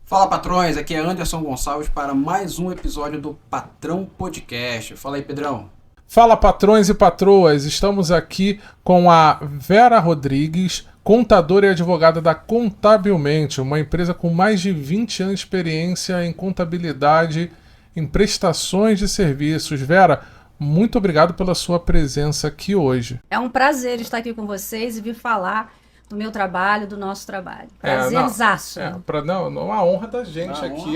Fala patrões, aqui é Anderson Gonçalves para mais um episódio do Patrão Podcast. Fala aí, Pedrão. Fala patrões e patroas, estamos aqui com a Vera Rodrigues, contadora e advogada da Contabilmente, uma empresa com mais de 20 anos de experiência em contabilidade, em prestações de serviços. Vera, muito obrigado pela sua presença aqui hoje. É um prazer estar aqui com vocês e vir falar do meu trabalho, do nosso trabalho. Prazerzaço. Uma honra da gente aqui.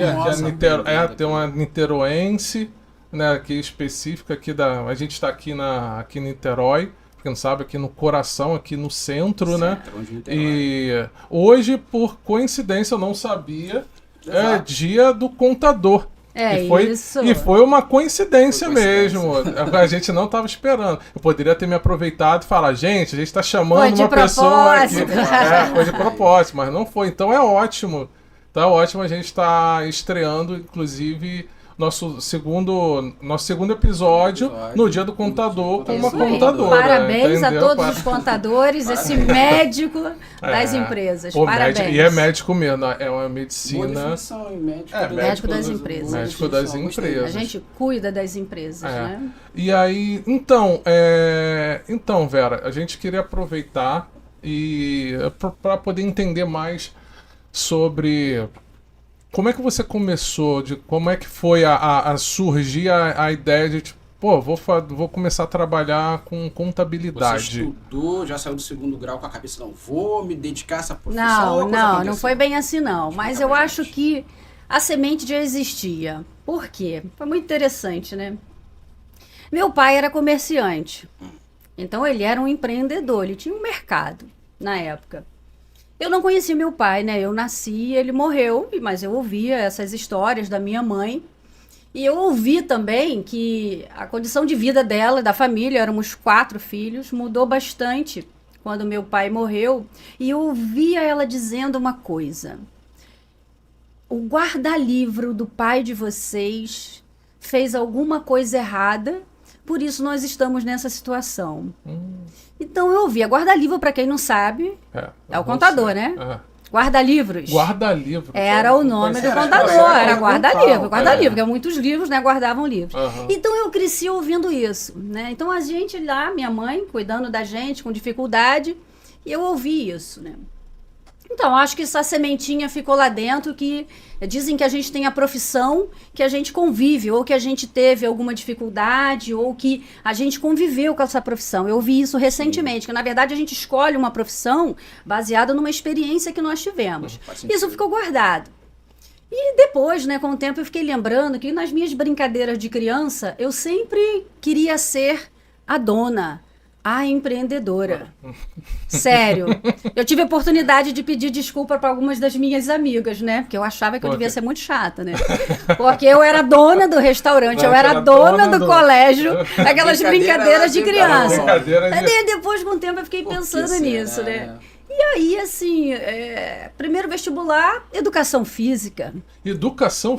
Tem uma niteroense, né, aqui específica aqui a gente está aqui em Niterói, quem não sabe, aqui no coração, aqui no centro, né? E hoje, por coincidência, eu não sabia, é dia do contador. E foi uma coincidência mesmo. A gente não estava esperando. Eu poderia ter me aproveitado e falar, gente, a gente está chamando uma pessoa aqui. Foi de propósito, mas não foi. Então é ótimo. Tá ótimo, a gente está estreando, inclusive, nosso segundo episódio no Dia do Contador com uma contadora. Parabéns a todos os contadores, esse médico das empresas. Parabéns. E é médico mesmo, é uma medicina. Médico das empresas. Médico das empresas. A gente cuida das empresas, né? E aí, então, Vera, a gente queria aproveitar e para poder entender mais sobre como é que você começou, como é que foi a surgir a ideia de, tipo, vou começar a trabalhar com contabilidade. Você estudou, já saiu do segundo grau com a cabeça, não vou me dedicar a essa profissão? Não foi bem assim não, mas eu acho que a semente já existia. Por quê? Foi muito interessante, né? Meu pai era comerciante, então ele era um empreendedor, ele tinha um mercado na época. Eu não conhecia meu pai, né? Eu nasci, ele morreu, mas eu ouvia essas histórias da minha mãe. E eu ouvi também que a condição de vida dela, da família, éramos 4 filhos, mudou bastante quando meu pai morreu. E eu ouvia ela dizendo uma coisa: o guarda-livro do pai de vocês fez alguma coisa errada, por isso nós estamos nessa situação. Então eu ouvia. Guarda-livro, para quem não sabe, é o contador, né? Guarda-livros. Guarda-livro. Era o nome do contador, era guarda-livro. Guarda-livro, porque muitos livros, né, guardavam livros. Então eu cresci ouvindo isso, né? Então a gente lá, minha mãe, cuidando da gente com dificuldade, e eu ouvi isso, né? Então, acho que essa sementinha ficou lá dentro, que dizem que a gente tem a profissão que a gente convive, ou que a gente teve alguma dificuldade, ou que a gente conviveu com essa profissão. Eu ouvi isso recentemente, que na verdade a gente escolhe uma profissão baseada numa experiência que nós tivemos. Isso ficou guardado. E depois, né, com o tempo, eu fiquei lembrando que nas minhas brincadeiras de criança, eu sempre queria ser a dona, a empreendedora. Sério. Eu tive a oportunidade de pedir desculpa para algumas das minhas amigas, né? Porque eu achava que eu devia ser muito chata, né? Porque eu era dona do restaurante, eu era dona do colégio, aquelas brincadeiras de criança. Aí depois, com o tempo, eu fiquei pensando nisso, né? E aí, assim, primeiro vestibular, educação física. Educação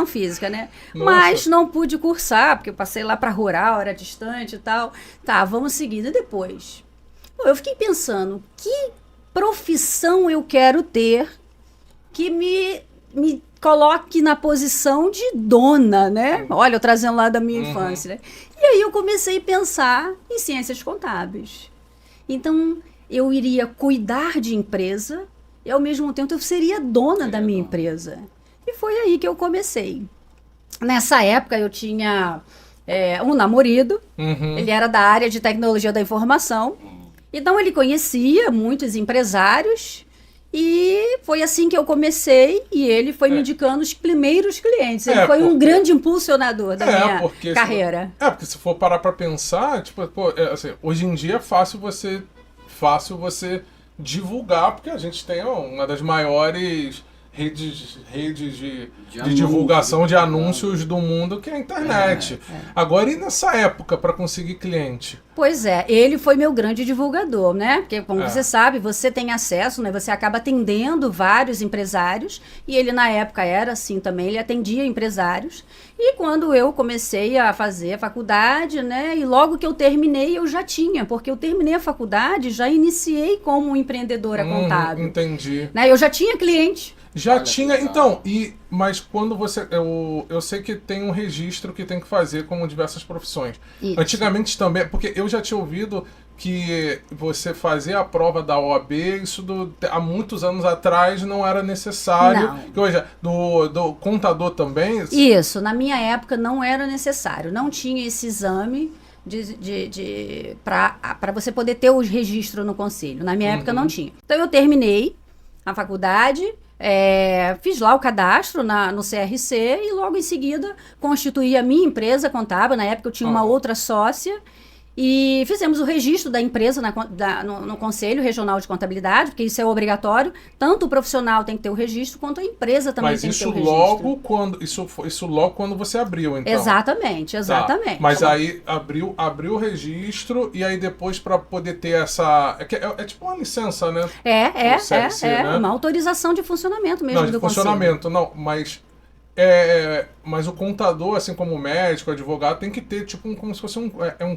física, né? Nossa. Mas não pude cursar, porque eu passei lá para rural, era distante e tal. Tá, vamos seguindo. E depois? Eu fiquei pensando, que profissão eu quero ter que me coloque na posição de dona, né? Olha, eu trazendo lá da minha infância, né? E aí eu comecei a pensar em ciências contábeis. Então, eu iria cuidar de empresa e, ao mesmo tempo, eu seria dona da minha empresa. E foi aí que eu comecei. Nessa época, eu tinha um namorado. Ele era da área de tecnologia da informação. Então, ele conhecia muitos empresários. E foi assim que eu comecei. E ele foi me indicando os primeiros clientes. Ele foi um grande impulsionador da minha carreira. Porque se for parar para pensar, tipo, assim, hoje em dia é fácil você divulgar, porque a gente tem uma das maiores redes de divulgação de anúncios do mundo, que é a internet. Agora, e nessa época, para conseguir cliente? Pois é, ele foi meu grande divulgador, né? Porque, como você sabe, você tem acesso, né? Você acaba atendendo vários empresários, e ele, na época, era assim também, ele atendia empresários. E quando eu comecei a fazer a faculdade, né? E logo que eu terminei, eu já tinha, porque eu terminei a faculdade, já iniciei como empreendedora contábil. Entendi. Né? Eu já tinha cliente. Já tinha, então, mas quando você, eu sei que tem um registro que tem que fazer como diversas profissões. Isso. Antigamente também, porque eu já tinha ouvido que você fazia a prova da OAB, isso há muitos anos atrás não era necessário. Não. Que hoje, do contador também? Isso, na minha época não era necessário, não tinha esse exame para você poder ter o registro no conselho. Na minha época não tinha. Então eu terminei a faculdade, fiz lá o cadastro no CRC e logo em seguida constituí a minha empresa contábil. Na época eu tinha uma outra sócia e fizemos o registro da empresa no Conselho Regional de Contabilidade, porque isso é obrigatório. Tanto o profissional tem que ter o registro, quanto a empresa também tem que ter o registro. Isso logo quando você abriu, então? Exatamente. Tá. Mas aí abriu o registro e aí depois para poder ter essa... É tipo uma licença, né? CRC, né? Uma autorização de funcionamento mesmo do funcionamento, conselho. não, mas o contador, assim como o médico, o advogado, tem que ter tipo como se fosse um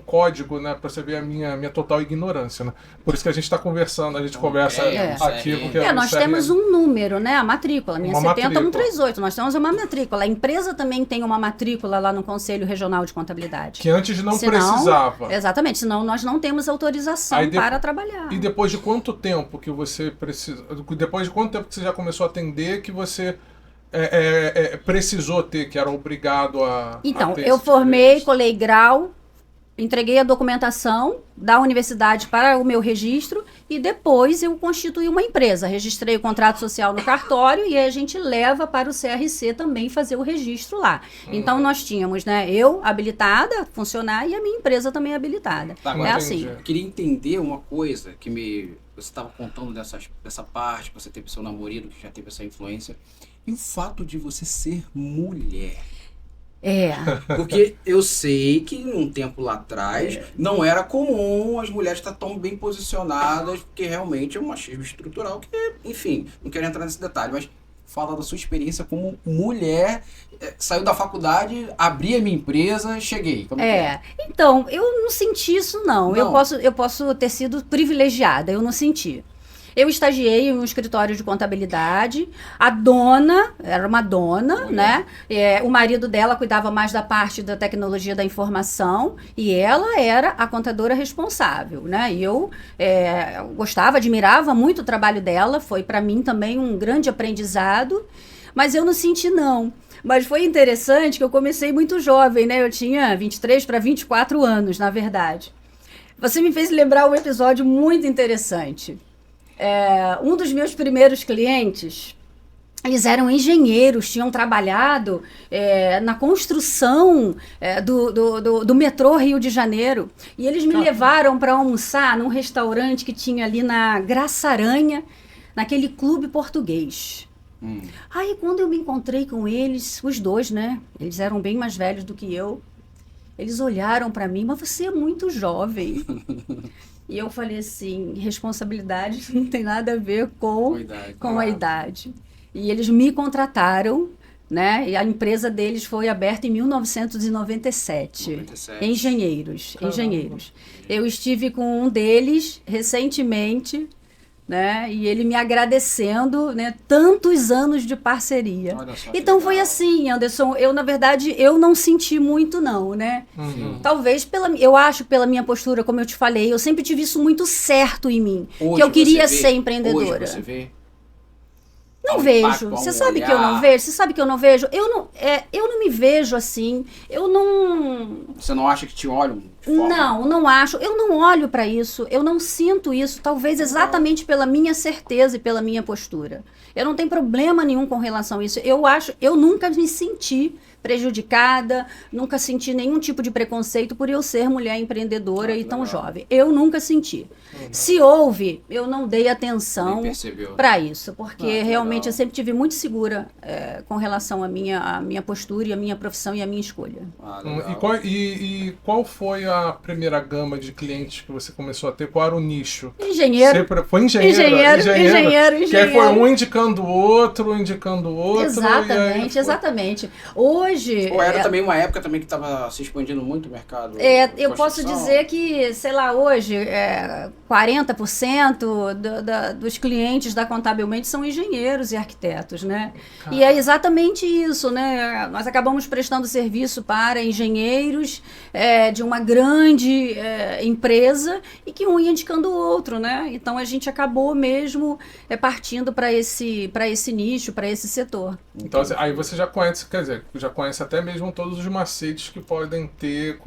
código, né? Pra você ver a minha total ignorância, né? Por isso que a gente está conversando, a gente conversa aqui. Porque nós temos um número, né? A matrícula, minha 70138. Nós temos uma matrícula. A empresa também tem uma matrícula lá no Conselho Regional de Contabilidade. Que antes não precisava. Exatamente, senão nós não temos autorização para trabalhar. E depois de quanto tempo que você precisa... Depois de quanto tempo que você já começou a atender que você... precisou ter, que era obrigado a... Então, a ter eu formei, colei grau, entreguei a documentação da universidade para o meu registro e depois eu constituí uma empresa. Registrei o contrato social no cartório e aí a gente leva para o CRC também fazer o registro lá. Então, nós tínhamos, né, eu habilitada a funcionar e a minha empresa também habilitada. Agora, assim. Eu queria entender uma coisa que você estava contando dessa parte, que você teve seu namorado, que já teve essa influência. E o fato de você ser mulher. Porque eu sei que um tempo lá atrás não era comum as mulheres estar tão bem posicionadas, porque realmente é um machismo estrutural que, enfim, não quero entrar nesse detalhe, mas fala da sua experiência como mulher, saiu da faculdade, abri a minha empresa, cheguei. Como Então, eu não senti isso não. Eu posso ter sido privilegiada, eu não senti. Eu estagiei em um escritório de contabilidade. A dona, era uma dona, né? O marido dela cuidava mais da parte da tecnologia da informação e ela era a contadora responsável, né? E eu gostava, admirava muito o trabalho dela. Foi para mim também um grande aprendizado, mas eu não senti não. Mas foi interessante que eu comecei muito jovem, né? Eu tinha 23 para 24 anos, na verdade. Você me fez lembrar um episódio muito interessante. Um dos meus primeiros clientes, eles eram engenheiros, tinham trabalhado na construção do metrô Rio de Janeiro. E eles me levaram para almoçar num restaurante que tinha ali na Graça Aranha, naquele clube português. Aí quando eu me encontrei com eles, os dois, né? Eles eram bem mais velhos do que eu. Eles olharam para mim, mas você é muito jovem. E eu falei assim, responsabilidade não tem nada a ver com a idade. E eles me contrataram, né? E a empresa deles foi aberta em 1997. Engenheiros. Eu estive com um deles recentemente, né? E ele me agradecendo, né? Tantos anos de parceria. Então foi assim, Anderson, na verdade, eu não senti muito não, né? Talvez eu acho pela minha postura, como eu te falei, eu sempre tive isso muito certo em mim, hoje que eu queria ser empreendedora. Hoje você vê? Não vejo. Você sabe que eu não vejo? Você sabe que eu não vejo? Eu não me vejo assim. Eu não... Você não acha que te olham Não, não acho. Eu não olho para isso, eu não sinto isso, talvez exatamente pela minha certeza e pela minha postura. Eu não tenho problema nenhum com relação a isso. Eu nunca me senti prejudicada, nunca senti nenhum tipo de preconceito por eu ser mulher empreendedora e tão jovem. Eu nunca senti. Se houve, eu não dei atenção para isso, porque realmente eu sempre tive muito segura com relação à minha postura e à minha profissão e à minha escolha. E qual foi a primeira gama de clientes que você começou a ter? Qual era o nicho? Engenheiro. Foi engenheiro. Que aí foi um indicando o outro. Exatamente. Hoje... Ou era também uma época também que estava se expandindo muito o mercado? Eu posso dizer que, sei lá, hoje 40% dos clientes da Contabilmente são engenheiros e arquitetos, né? E é exatamente isso, né? Nós acabamos prestando serviço para engenheiros de uma grande empresa e que um ia indicando o outro, né? Então a gente acabou mesmo partindo para esse nicho, para esse setor. Então aí você já conhece, quer dizer, já conhece até mesmo todos os macetes que podem ter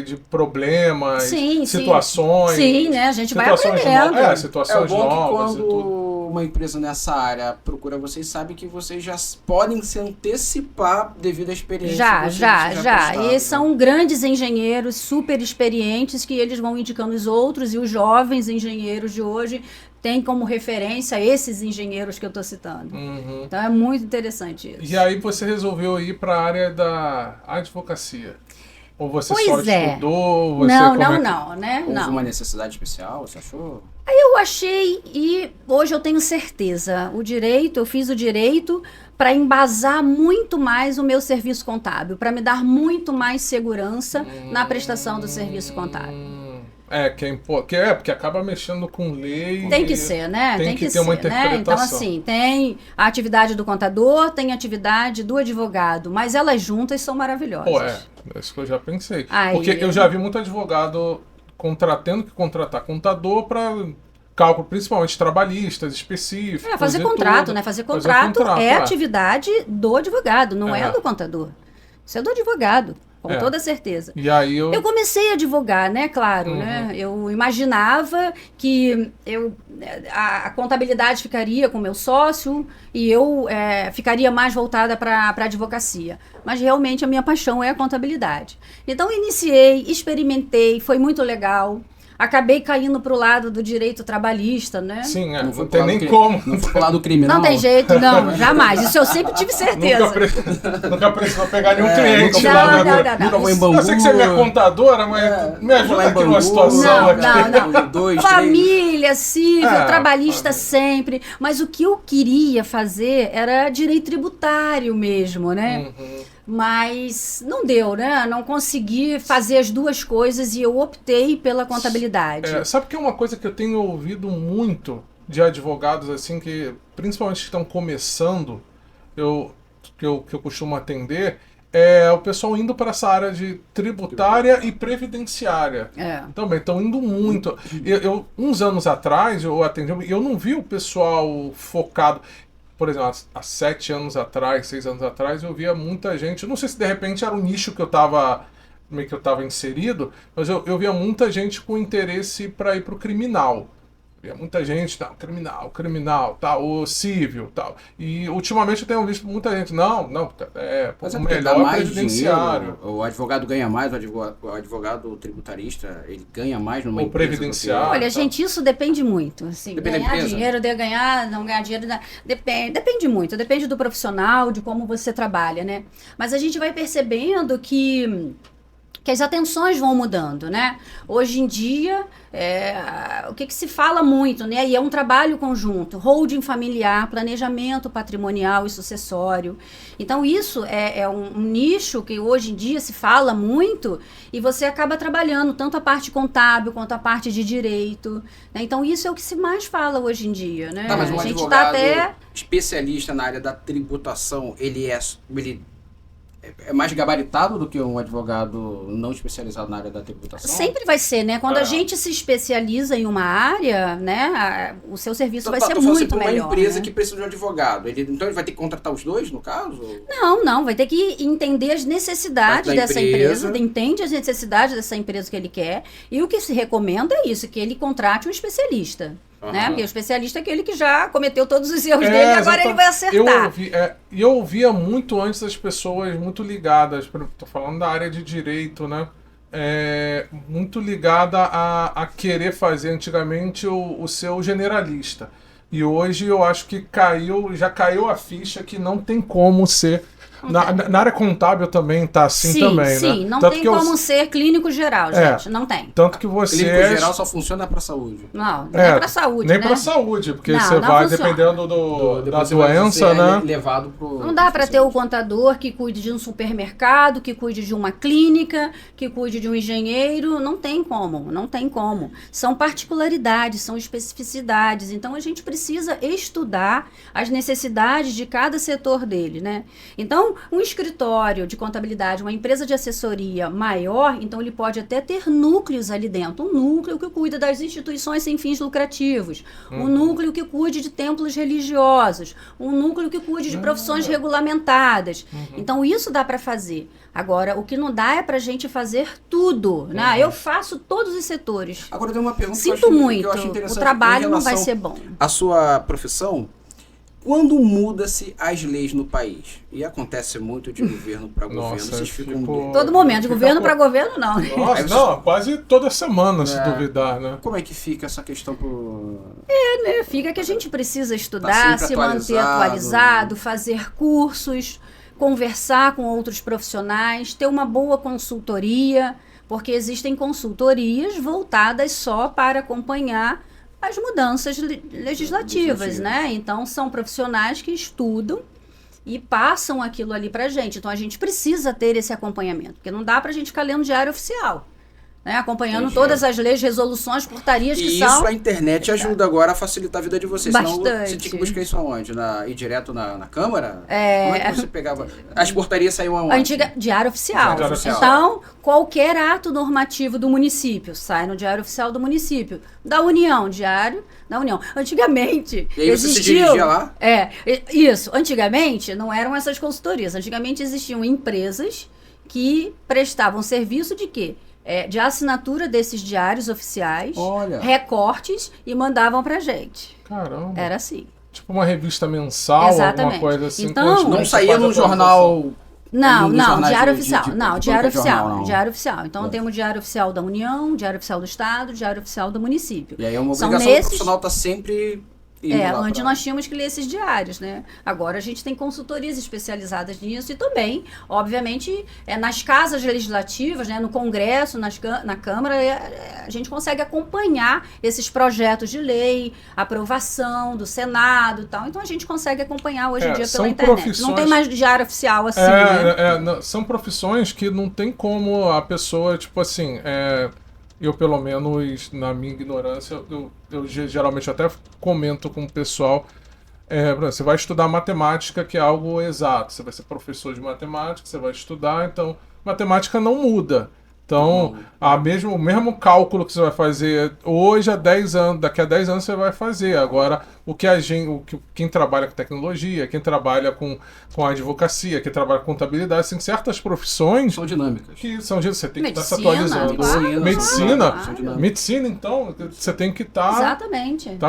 de problemas, situações. Sim, né? A gente vai aprendendo. Situações novas quando e tudo. Uma empresa nessa área procura vocês, sabe que vocês já podem se antecipar devido à experiência. Já. E são grandes engenheiros, super experientes, que eles vão indicando os outros, e os jovens engenheiros de hoje têm como referência esses engenheiros que eu estou citando. Então é muito interessante isso. E aí você resolveu ir para a área da advocacia? Ou você só estudou? Não, né? Houve uma necessidade especial, você achou? Eu achei, e hoje eu tenho certeza, eu fiz o direito para embasar muito mais o meu serviço contábil, para me dar muito mais segurança na prestação do serviço contábil. Porque acaba mexendo com lei. Tem que ser, né? Tem que ter uma interpretação. Né? Então, assim, tem a atividade do contador, tem a atividade do advogado, mas elas juntas são maravilhosas. É isso que eu já pensei. Porque eu já vi muito advogado tendo que contratar contador para cálculo, principalmente trabalhistas específicos. Fazer contrato, né? Fazer contrato é atividade do advogado, não é do contador. Isso é do advogado. Com toda certeza. E aí eu comecei a advogar, né? Claro, né? Eu imaginava que a contabilidade ficaria com o meu sócio e eu ficaria mais voltada para a advocacia. Mas realmente a minha paixão é a contabilidade. Então iniciei, experimentei, foi muito legal. Acabei caindo pro lado do direito trabalhista, né? Sim, não tem nem como. Não foi pro lado criminal. Não tem jeito, não, jamais. Isso eu sempre tive certeza. Nunca precisou pegar nenhum cliente lá. Não. Eu sei que você é minha contadora, mas me ajuda aqui numa situação. Não. Família, civil, trabalhista sempre. Mas o que eu queria fazer era direito tributário mesmo, né? Mas não deu, né? Não consegui fazer as duas coisas e eu optei pela contabilidade. Sabe que é uma coisa que eu tenho ouvido muito de advogados, assim, que principalmente que estão começando, que eu costumo atender, é o pessoal indo para essa área de tributária e previdenciária. Também estão indo muito. Uns anos atrás, eu atendi, eu não vi o pessoal focado. Por exemplo, há 7 anos atrás, 6 anos atrás, eu via muita gente, não sei se de repente era um nicho que eu estava inserido, mas eu via muita gente com interesse para ir para o criminal. Via muita gente, criminal, o civil, tal. E ultimamente eu tenho visto muita gente, mas o melhor é previdenciário. O advogado ganha mais, o advogado tributarista, ele ganha mais numa empresa. O previdenciário. Olha, gente, isso depende muito. Assim, depende ganhar dinheiro, não ganhar dinheiro, depende muito. Depende do profissional, de como você trabalha, né? Mas a gente vai percebendo que as atenções vão mudando, né? Hoje em dia, o que se fala muito, né? E é um trabalho conjunto, holding familiar, planejamento patrimonial e sucessório. Então, isso é um nicho que hoje em dia se fala muito e você acaba trabalhando tanto a parte contábil quanto a parte de direito, né? Então, isso é o que se mais fala hoje em dia, né? Mas um advogado especialista na área da tributação, ele é mais gabaritado do que um advogado não especializado na área da tributação? Sempre vai ser, né? Quando a gente se especializa em uma área, né, o seu serviço vai ser muito melhor. Uma empresa que precisa de um advogado, então ele vai ter que contratar os dois, no caso? Não, vai ter que entender as necessidades dessa empresa, entende as necessidades dessa empresa que ele quer, e o que se recomenda é isso, que ele contrate um especialista. Né? Porque o especialista é aquele que já cometeu todos os erros dele e agora ele vai acertar. Eu ouvia muito antes as pessoas muito ligadas, estou falando da área de direito, né? Muito ligada a querer fazer antigamente o seu generalista. E hoje eu acho que já caiu a ficha que não tem como ser. Na área contábil também tá assim também, né? Sim, não tem como ser clínico geral, gente. Não tem. Tanto que você... Clínico geral só funciona pra saúde. Não, nem pra saúde, nem né? pra saúde, porque você vai, dependendo da doença, né? Levado pro... Não dá pra ter o contador que cuide de um supermercado, que cuide de uma clínica, que cuide de um engenheiro. Não tem como. São particularidades, são especificidades. Então, a gente precisa estudar as necessidades de cada setor dele, né? Então, um escritório de contabilidade, uma empresa de assessoria maior, então ele pode até ter núcleos ali dentro. Um núcleo que cuida das instituições sem fins lucrativos, um núcleo que cuide de templos religiosos, um núcleo que cuide de profissões regulamentadas. Então, isso dá para fazer. Agora, o que não dá é para a gente fazer tudo, né? Eu faço todos os setores. Agora, tem uma pergunta Sinto muito, o trabalho não vai ser bom. A sua profissão... Quando muda-se as leis no país? E acontece muito de governo para governo. Vocês ficam... Todo momento, de governo para governo, não. Nossa, não, quase toda semana, se duvidar, né? Como é que fica essa questão pro... né? Fica que a gente precisa estudar, se manter atualizado, fazer cursos, conversar com outros profissionais, ter uma boa consultoria, porque existem consultorias voltadas só para acompanhar as mudanças legislativas, né? Então, são profissionais que estudam e passam aquilo ali pra gente. Então, a gente precisa ter esse acompanhamento, porque não dá pra gente ficar lendo diário oficial, né? Acompanhando todas as leis, resoluções, portarias que são... E isso a internet ajuda agora a facilitar a vida de vocês. Bastante. Senão você tinha que buscar isso aonde? Ir direto na Câmara? Como é que você pegava? As portarias saíam aonde? Diário oficial. Diário oficial. Então, qualquer ato normativo do município sai no Diário Oficial do município. Da União, Diário da União. Antigamente... E aí você se dirigia lá? Isso. Antigamente, não eram essas consultorias. Antigamente existiam empresas que prestavam serviço de quê? De assinatura desses diários oficiais, recortes, e mandavam pra gente. Caramba. Era assim. Tipo uma revista mensal, alguma coisa assim. Então, não saía no jornal... Não, Diário Oficial. Diário Oficial. Diário Oficial. Então, temos o Diário Oficial da União, Diário Oficial do Estado, Diário Oficial do município. E aí é uma obrigação do profissional estar sempre... Antes nós tínhamos que ler esses diários, né? Agora a gente tem consultorias especializadas nisso e também, obviamente, nas casas legislativas, né, no Congresso, na Câmara, a gente consegue acompanhar esses projetos de lei, aprovação do Senado e tal. Então a gente consegue acompanhar hoje em dia pela internet. Não tem mais diário oficial assim, né? São profissões que não tem como a pessoa, tipo assim... Eu, pelo menos, na minha ignorância, eu geralmente até comento com o pessoal, você vai estudar matemática, que é algo exato, você vai ser professor de matemática, você vai estudar, então matemática não muda. Então, o mesmo cálculo que você vai fazer hoje, daqui a 10 anos você vai fazer. Agora, quem trabalha com tecnologia, quem trabalha com a advocacia, quem trabalha com contabilidade, tem certas profissões... São dinâmicas. Você tem que estar se atualizando. Medicina, então, você tem que estar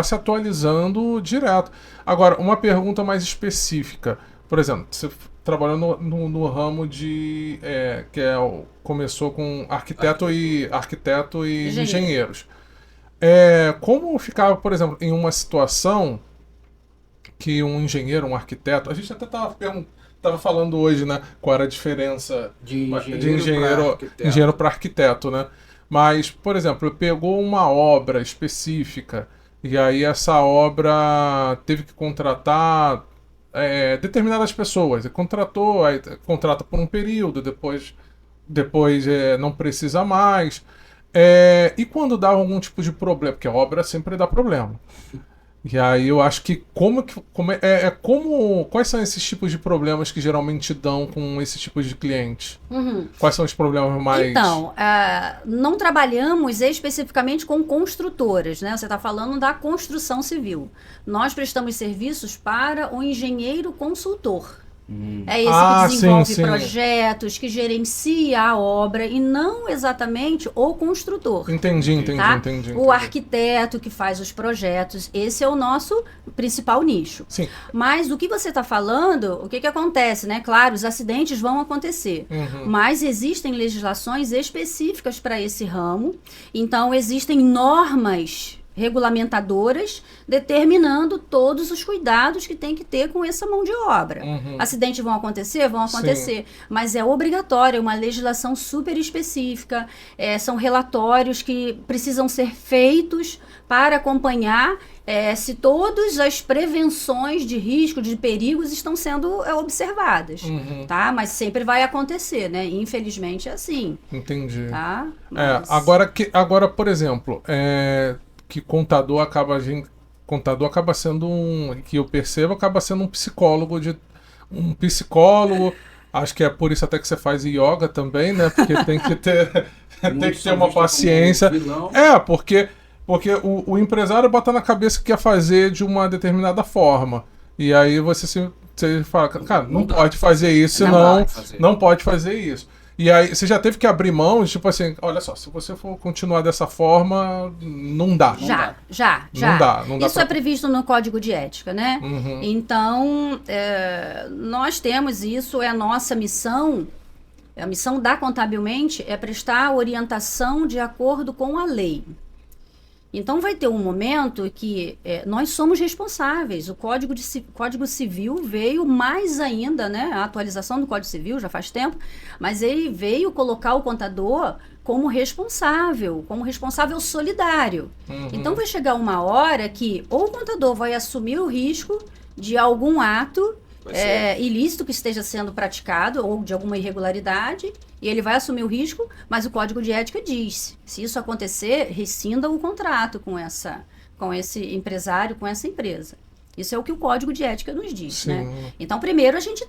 se atualizando direto. Agora, uma pergunta mais específica. Por exemplo, você trabalhou no ramo de... começou com arquiteto e engenheiros. Como ficava, por exemplo, em uma situação que um engenheiro, um arquiteto... A gente até estava falando hoje, né? Qual era a diferença de engenheiro para arquiteto, né? Mas, por exemplo, pegou uma obra específica e aí essa obra teve que contratar... determinadas pessoas, contrata por um período, depois não precisa mais. E quando dá algum tipo de problema, porque a obra sempre dá problema. E aí eu acho que quais são esses tipos de problemas que geralmente dão com esses tipos de clientes? Quais são os problemas mais... Então, não trabalhamos especificamente com construtoras, né? Você está falando da construção civil. Nós prestamos serviços para o engenheiro consultor. É esse que desenvolve projetos, que gerencia a obra e não exatamente o construtor. Entendi. O arquiteto que faz os projetos, esse é o nosso principal nicho. Sim. Mas do que você está falando, o que acontece, né? Claro, os acidentes vão acontecer, mas existem legislações específicas para esse ramo, então existem normas regulamentadoras determinando todos os cuidados que tem que ter com essa mão de obra. Acidentes vão acontecer? Vão acontecer. Sim. Mas é obrigatório, é uma legislação super específica, são relatórios que precisam ser feitos para acompanhar se todas as prevenções de risco, de perigos estão sendo observadas, tá? Mas sempre vai acontecer, né? Infelizmente é assim. Entendi. Tá? Mas... Agora, por exemplo, que contador acaba sendo que eu percebo, acaba sendo um psicólogo, acho que é por isso até que você faz yoga também, né? Porque tem que ter uma paciência. Porque o empresário bota na cabeça que quer fazer de uma determinada forma. E aí você fala, cara, não pode fazer isso, senão não pode fazer isso. E aí, você já teve que abrir mão, tipo assim, olha só, se você for continuar dessa forma, não dá. Já. Não dá Isso é previsto no Código de Ética, né? Então, nós temos isso, é a nossa missão, a missão da Contabilmente é prestar orientação de acordo com a lei. Então, vai ter um momento que nós somos responsáveis. O Código Civil veio mais ainda, né? A atualização do Código Civil já faz tempo, mas ele veio colocar o contador como responsável solidário. Então, vai chegar uma hora que ou o contador vai assumir o risco de algum ato ilícito que esteja sendo praticado ou de alguma irregularidade, e ele vai assumir o risco, mas o Código de Ética diz, se isso acontecer, rescinda o contrato com esse empresário, com essa empresa. Isso é o que o Código de Ética nos diz, né? Então, primeiro a gente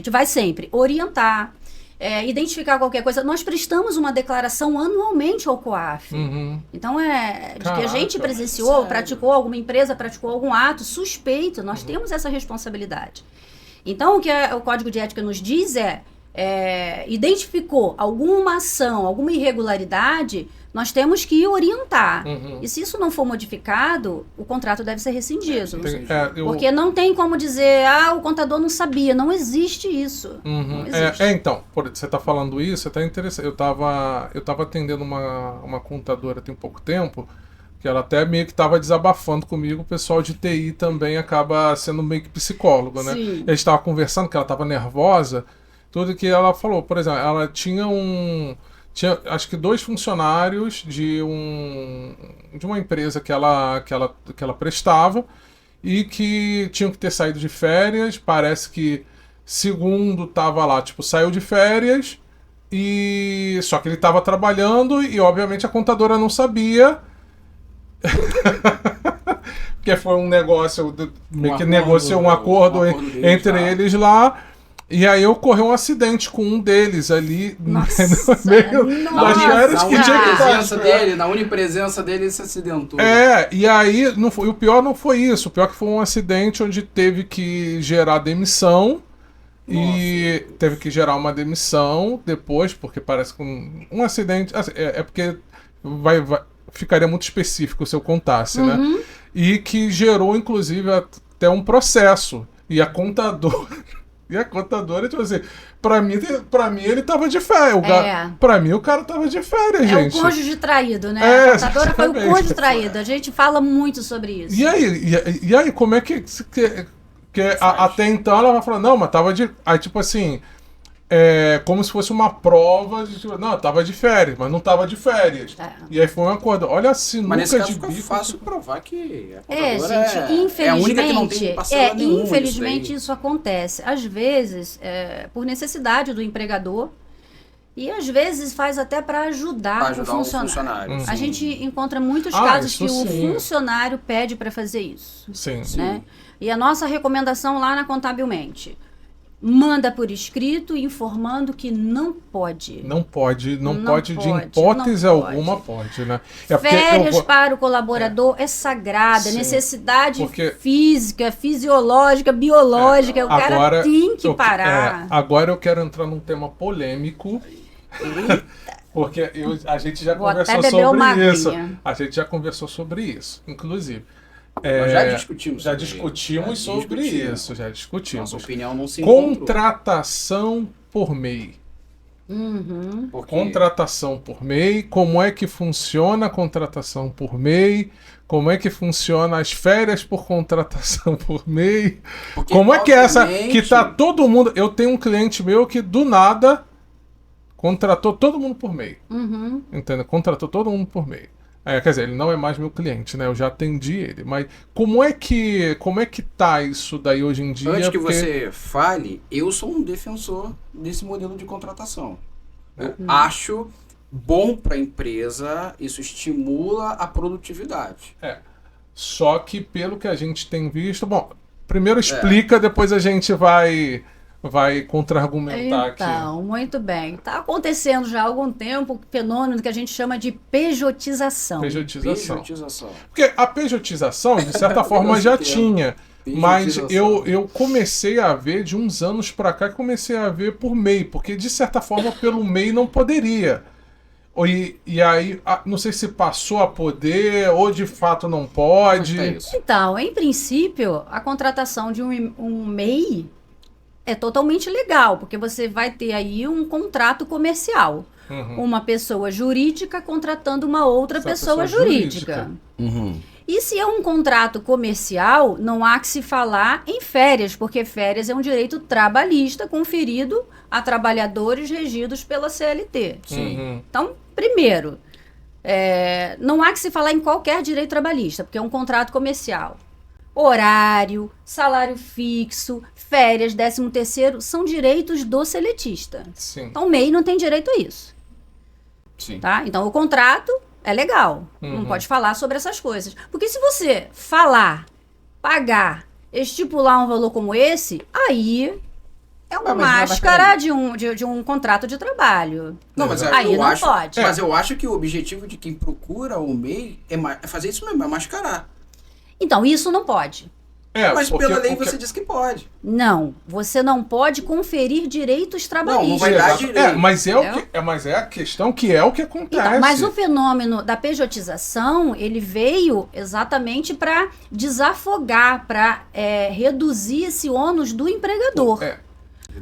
vai sempre orientar, identificar qualquer coisa. Nós prestamos uma declaração anualmente ao COAF. Então, de que a gente presenciou, alguma empresa praticou algum ato suspeito, nós temos essa responsabilidade. Então, o que o Código de Ética nos diz identificou alguma ação, alguma irregularidade, nós temos que orientar. E se isso não for modificado, o contrato deve ser rescindido. Porque não tem como dizer, o contador não sabia. Não existe isso. Não existe. Então, você está falando isso, até interessante. Eu estava atendendo uma contadora tem pouco tempo, que ela até meio que estava desabafando comigo. O pessoal de TI também acaba sendo meio que psicólogo, né? Sim. A gente estava conversando que ela estava nervosa, tudo que ela falou. Por exemplo, ela tinha acho que 2 funcionários de uma empresa que ela prestava e que tinham que ter saído de férias. Parece que segundo estava lá, saiu de férias, só que ele estava trabalhando e obviamente a contadora não sabia. Porque foi um negócio, meio que negociou um acordo entre eles lá. E aí ocorreu um acidente com um deles ali no meio das férias que tinha que estar. Na unipresença dele, ele se acidentou. E aí o pior não foi isso. O pior que foi um acidente onde teve que gerar demissão. E teve que gerar uma demissão depois, porque parece que um acidente. Porque ficaria muito específico se eu contasse, né? E que gerou, inclusive, até um processo. E a contadora, tipo assim, pra mim ele tava de férias. Pra mim o cara tava de férias, gente. É o cônjuge traído, né? A contadora foi o cônjuge traído. A gente fala muito sobre isso. E aí como é que até então ela vai falar, não, mas tava de... Aí tipo assim, como se fosse uma prova de, não, tava de férias, mas não tava de férias. E aí foi um acordo. Olha a sinuca mas nesse de caso bico. fica fácil provar que gente, infelizmente, é a única que não tem parcela nenhuma. Infelizmente isso acontece. Às vezes, por necessidade do empregador, E às vezes faz até para ajudar o funcionário. A gente encontra muitos casos que o funcionário pede para fazer isso. Sim. Né? E a nossa recomendação lá na Contabilmente: manda por escrito informando que não pode. Não pode, de hipótese alguma pode, né? Férias para o colaborador é sagrada, necessidade física, fisiológica, biológica, o cara tem que parar. Agora eu quero entrar num tema polêmico, porque a gente já conversou sobre isso. A gente já conversou sobre isso, inclusive. Nós já discutimos sobre isso. Nossa opinião não se encontrou. Contratação por MEI. Contratação por MEI. Como é que funciona a contratação por MEI? Como é que funciona as férias por contratação por MEI? Porque, como é que é essa que tá todo mundo... Eu tenho um cliente meu que do nada contratou todo mundo por MEI. Entendeu? Contratou todo mundo por MEI. Quer dizer, ele não é mais meu cliente, né? Eu já atendi ele. Mas como é que tá isso daí hoje em dia? Antes que você fale, eu sou um defensor desse modelo de contratação. Eu acho bom para a empresa, isso estimula a produtividade. Só que pelo que a gente tem visto... Bom, primeiro explica, depois a gente vai contra-argumentar aqui. Então, muito bem. Está acontecendo já há algum tempo um fenômeno que a gente chama de pejotização. Porque a pejotização, de certa forma, já tinha. Mas eu comecei a ver, de uns anos para cá, comecei a ver por MEI. Porque, de certa forma, pelo MEI não poderia. E aí, não sei se passou a poder, ou de fato não pode. Então, em princípio, a contratação de um MEI... é totalmente legal, porque você vai ter aí um contrato comercial. Uma pessoa jurídica contratando uma outra pessoa jurídica. E se é um contrato comercial, não há que se falar em férias, porque férias é um direito trabalhista conferido a trabalhadores regidos pela CLT. Então, primeiro, não há que se falar em qualquer direito trabalhista, porque é um contrato comercial. Horário, salário fixo, férias, 13º, são direitos do seletista. Então o MEI não tem direito a isso. Tá? Então o contrato é legal, não pode falar sobre essas coisas. Porque se você falar, pagar, estipular um valor como esse, aí é uma máscara de um contrato de trabalho. Não, mas aí não pode. Mas eu acho que o objetivo de quem procura o MEI é fazer isso mesmo, é mascarar. Então, isso não pode. Mas pela lei você diz que pode. Não, você não pode conferir direitos trabalhistas. Não vai dar direito. Mas é a questão que é o que acontece. Então, mas o fenômeno da pejotização, ele veio exatamente para desafogar, para reduzir esse ônus do empregador.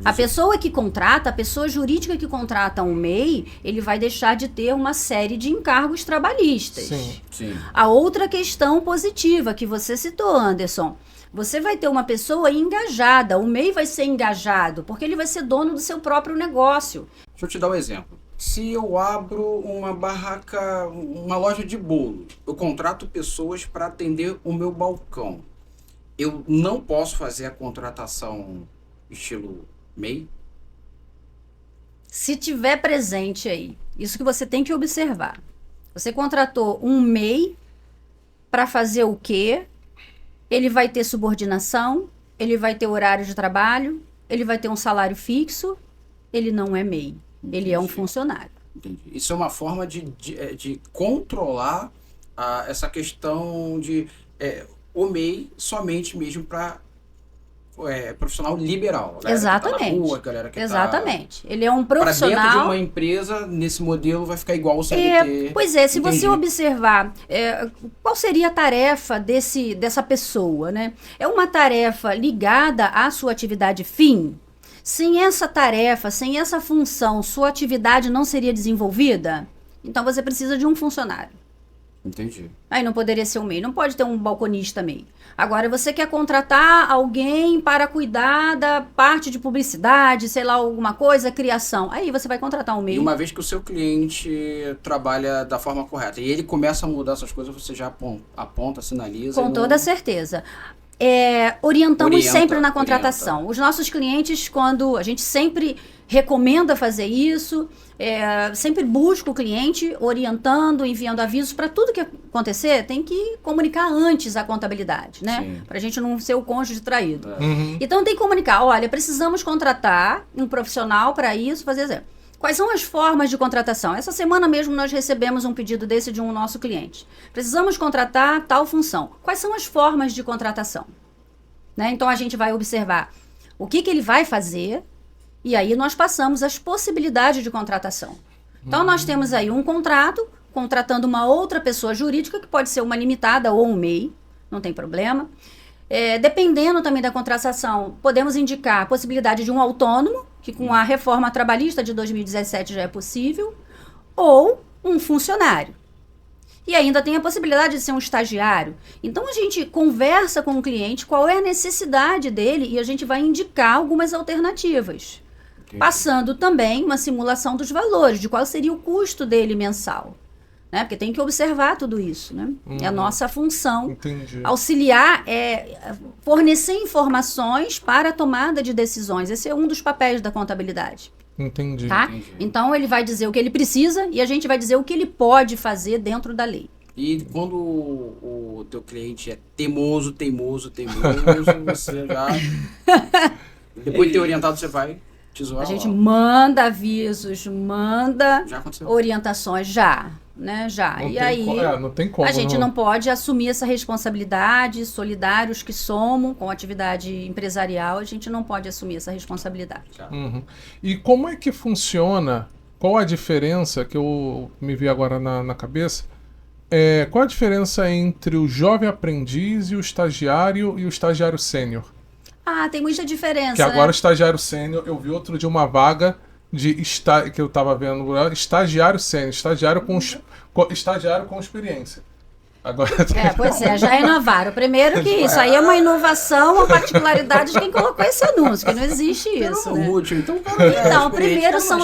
A pessoa que contrata, a pessoa jurídica que contrata um MEI, ele vai deixar de ter uma série de encargos trabalhistas. Sim. A outra questão positiva que você citou, Anderson, você vai ter uma pessoa engajada, o MEI vai ser engajado, porque ele vai ser dono do seu próprio negócio. Deixa eu te dar um exemplo. Se eu abro uma barraca, uma loja de bolo, eu contrato pessoas para atender o meu balcão. Eu não posso fazer a contratação estilo MEI? Se tiver presente aí, isso que você tem que observar. Você contratou um MEI para fazer o quê? Ele vai ter subordinação, ele vai ter horário de trabalho, ele vai ter um salário fixo, ele não é MEI, ele é um funcionário. Entendi. Isso é uma forma de controlar essa questão de o MEI somente mesmo para profissional liberal. Exatamente. Que tá na rua, galera que Ele é um profissional. Para dentro de uma empresa, nesse modelo, vai ficar igual o CLT. Pois é, se você observar, qual seria a tarefa dessa pessoa, né? É uma tarefa ligada à sua atividade fim? Sem essa tarefa, sem essa função, sua atividade não seria desenvolvida? Então você precisa de um funcionário. Entendi. Aí não poderia ser um MEI, não pode ter um balconista MEI. Agora, você quer contratar alguém para cuidar da parte de publicidade, sei lá, alguma coisa, criação. Aí você vai contratar um MEI. E uma vez que o seu cliente trabalha da forma correta e ele começa a mudar essas coisas, você já aponta, sinaliza. Com toda certeza. orientamos sempre na contratação. Os nossos clientes, quando a gente sempre recomenda fazer isso, sempre busca o cliente orientando, enviando avisos para tudo que acontecer, tem que comunicar antes a contabilidade, né? Para a gente não ser o cônjuge traído. Então tem que comunicar, olha, precisamos contratar um profissional para isso, fazer exemplo. Quais são as formas de contratação? Essa semana mesmo nós recebemos um pedido desse de um nosso cliente. Precisamos contratar tal função. Quais são as formas de contratação? Né? Então a gente vai observar o que ele vai fazer e aí nós passamos as possibilidades de contratação. Então nós temos aí um contrato contratando uma outra pessoa jurídica, que pode ser uma limitada ou um MEI, não tem problema. Dependendo também da contratação, podemos indicar a possibilidade de um autônomo, que com a reforma trabalhista de 2017 já é possível, ou um funcionário. E ainda tem a possibilidade de ser um estagiário. Então, a gente conversa com o cliente qual é a necessidade dele e a gente vai indicar algumas alternativas. Passando também uma simulação dos valores, de qual seria o custo dele mensal. Né? Porque tem que observar tudo isso, né? É a nossa função. Entendi. Auxiliar fornecer informações para a tomada de decisões. Esse é um dos papéis da contabilidade. Entendi. Tá? Então ele vai dizer o que ele precisa e a gente vai dizer o que ele pode fazer dentro da lei. E quando o teu cliente é teimoso, você já... Depois de ter orientado, você vai tesourar. A gente manda avisos, manda orientações já. Né, já. Não e tem aí não tem como, a gente não pode assumir essa responsabilidade, solidários que somos com atividade empresarial, a gente não pode assumir essa responsabilidade. E como é que funciona, qual a diferença, que eu me vi agora na cabeça, qual a diferença entre o jovem aprendiz e o estagiário sênior? Tem muita diferença, que agora o estagiário sênior, eu vi outro de uma vaga que eu estava vendo, estagiário sênior, estagiário com experiência. Agora pois já inovaram. Primeiro que isso aí é uma inovação, uma particularidade de quem colocou esse anúncio, que não existe isso. Né? Então, primeiro são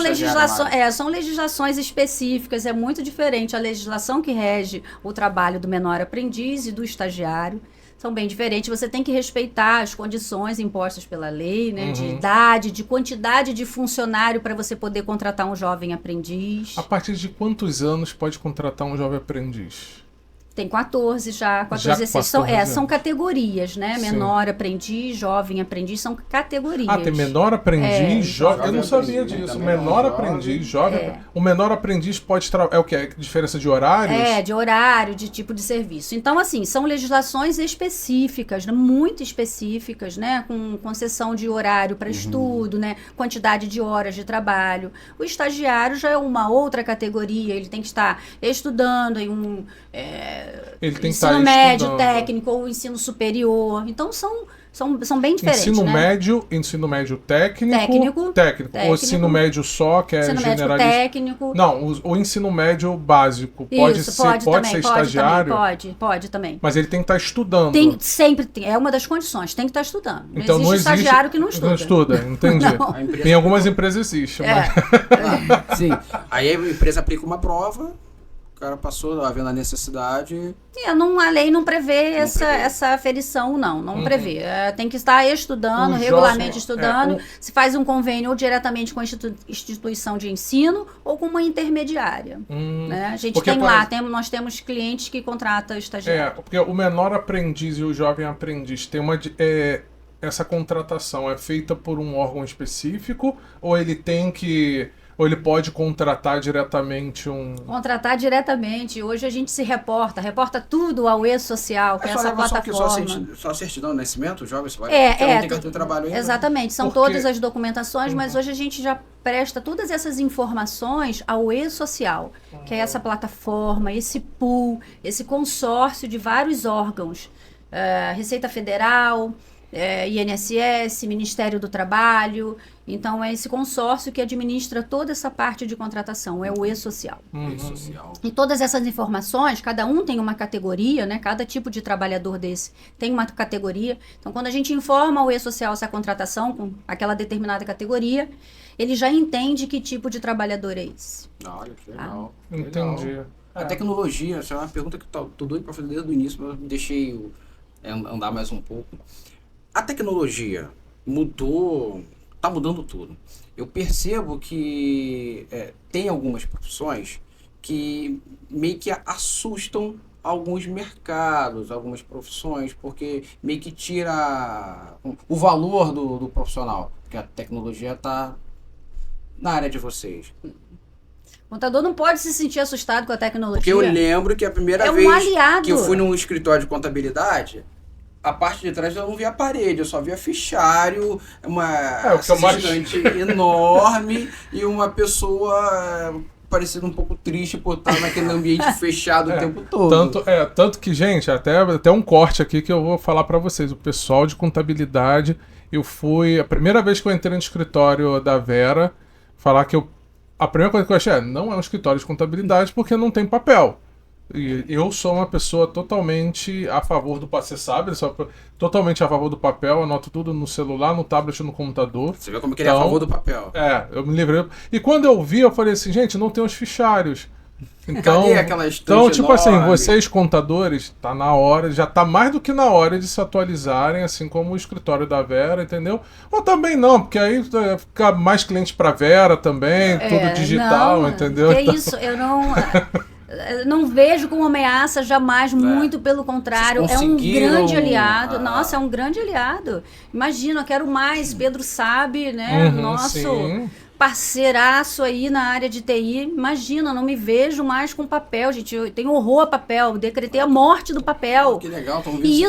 legislações específicas, é muito diferente a legislação que rege o trabalho do menor aprendiz e do estagiário. São bem diferentes. Você tem que respeitar as condições impostas pela lei, né? De idade, de quantidade de funcionário para você poder contratar um jovem aprendiz. A partir de quantos anos pode contratar um jovem aprendiz? Tem 14 já, 16. São categorias, né? Sim. Menor aprendiz, jovem aprendiz, são categorias. Tem menor aprendiz, jovem. Eu não sabia disso. Menor aprendiz, jovem. O menor aprendiz pode trabalhar. É o que? É diferença de horários? De horário, de tipo de serviço. Então, assim, são legislações específicas, né? Muito específicas, né? Com concessão de horário para estudo, né? Quantidade de horas de trabalho. O estagiário já é uma outra categoria, ele tem que estar estudando em ele tem ensino médio, técnico ou ensino superior. Então são bem diferentes. Ensino médio técnico. Ou ensino médio só, que é generalista. Técnico. Não, o ensino médio básico pode ser estagiário. Pode também. Mas ele tem que estar estudando. É uma das condições, tem que estar estudando. Então não existe estagiário que não estuda. Não estuda, entendi. Em algumas empresas existe. Mas... Sim. Aí a empresa aplica uma prova. O cara passou havendo a necessidade. A lei não prevê essa aferição, não prevê. Tem que estar estudando, regularmente estudando. Se faz um convênio ou diretamente com a instituição de ensino ou com uma intermediária. Né? A gente nós temos clientes que contratam estagiário. Porque o menor aprendiz e o jovem aprendiz tem essa contratação é feita por um órgão específico ou ele tem que... Ou ele pode contratar diretamente Contratar diretamente. Hoje a gente se reporta tudo ao E-Social, que é essa plataforma. Só certidão de nascimento, jovem, você vai... Não tem carteira de trabalho ainda. Exatamente, são todas as documentações, mas hoje a gente já presta todas essas informações ao E-Social, que é essa plataforma, esse pool, esse consórcio de vários órgãos. Receita Federal... INSS, Ministério do Trabalho. Então é esse consórcio que administra toda essa parte de contratação, é o E-Social. E todas essas informações, cada um tem uma categoria, né? Cada tipo de trabalhador desse tem uma categoria. Então quando a gente informa o E-Social essa contratação com aquela determinada categoria, ele já entende que tipo de trabalhador é esse. Olha, que legal. Entendi. A tecnologia, essa é uma pergunta que eu tô doido para fazer desde o início, mas eu deixei andar mais um pouco. A tecnologia mudou, está mudando tudo. Eu percebo que tem algumas profissões que meio que assustam alguns mercados, algumas profissões, porque meio que tira o valor do profissional, porque a tecnologia está na área de vocês. O contador não pode se sentir assustado com a tecnologia. Porque eu lembro que a primeira vez que eu fui num escritório de contabilidade, a parte de trás eu não via a parede, eu só via fichário, uma assistente enorme e uma pessoa parecendo um pouco triste por estar naquele ambiente fechado o tempo todo. Tanto que, gente, até um corte aqui que eu vou falar para vocês. O pessoal de contabilidade, a primeira vez que eu entrei no escritório da Vera, falar que a primeira coisa que eu achei não é um escritório de contabilidade porque não tem papel. E eu sou uma pessoa totalmente a favor do papel, você sabe, totalmente a favor do papel, anoto tudo no celular, no tablet, no computador. Você vê como que ele é a favor do papel. Eu me livrei. E quando eu vi, eu falei assim, gente, não tem os fichários. Então, cadê aquela estante tipo enorme? assim, vocês contadores, já tá mais do que na hora de se atualizarem, assim como o escritório da Vera, entendeu? Ou também não, porque aí fica mais cliente pra Vera também, tudo digital, não, entendeu? É isso, eu não vejo como ameaça jamais, muito pelo contrário, é um grande aliado. Nossa, é um grande aliado. Imagina, eu quero mais, Pedro sabe, né? Nosso parceiraço aí na área de TI. Imagina, não me vejo mais com papel, gente. Eu tenho horror a papel, decretei a morte do papel. Que legal, e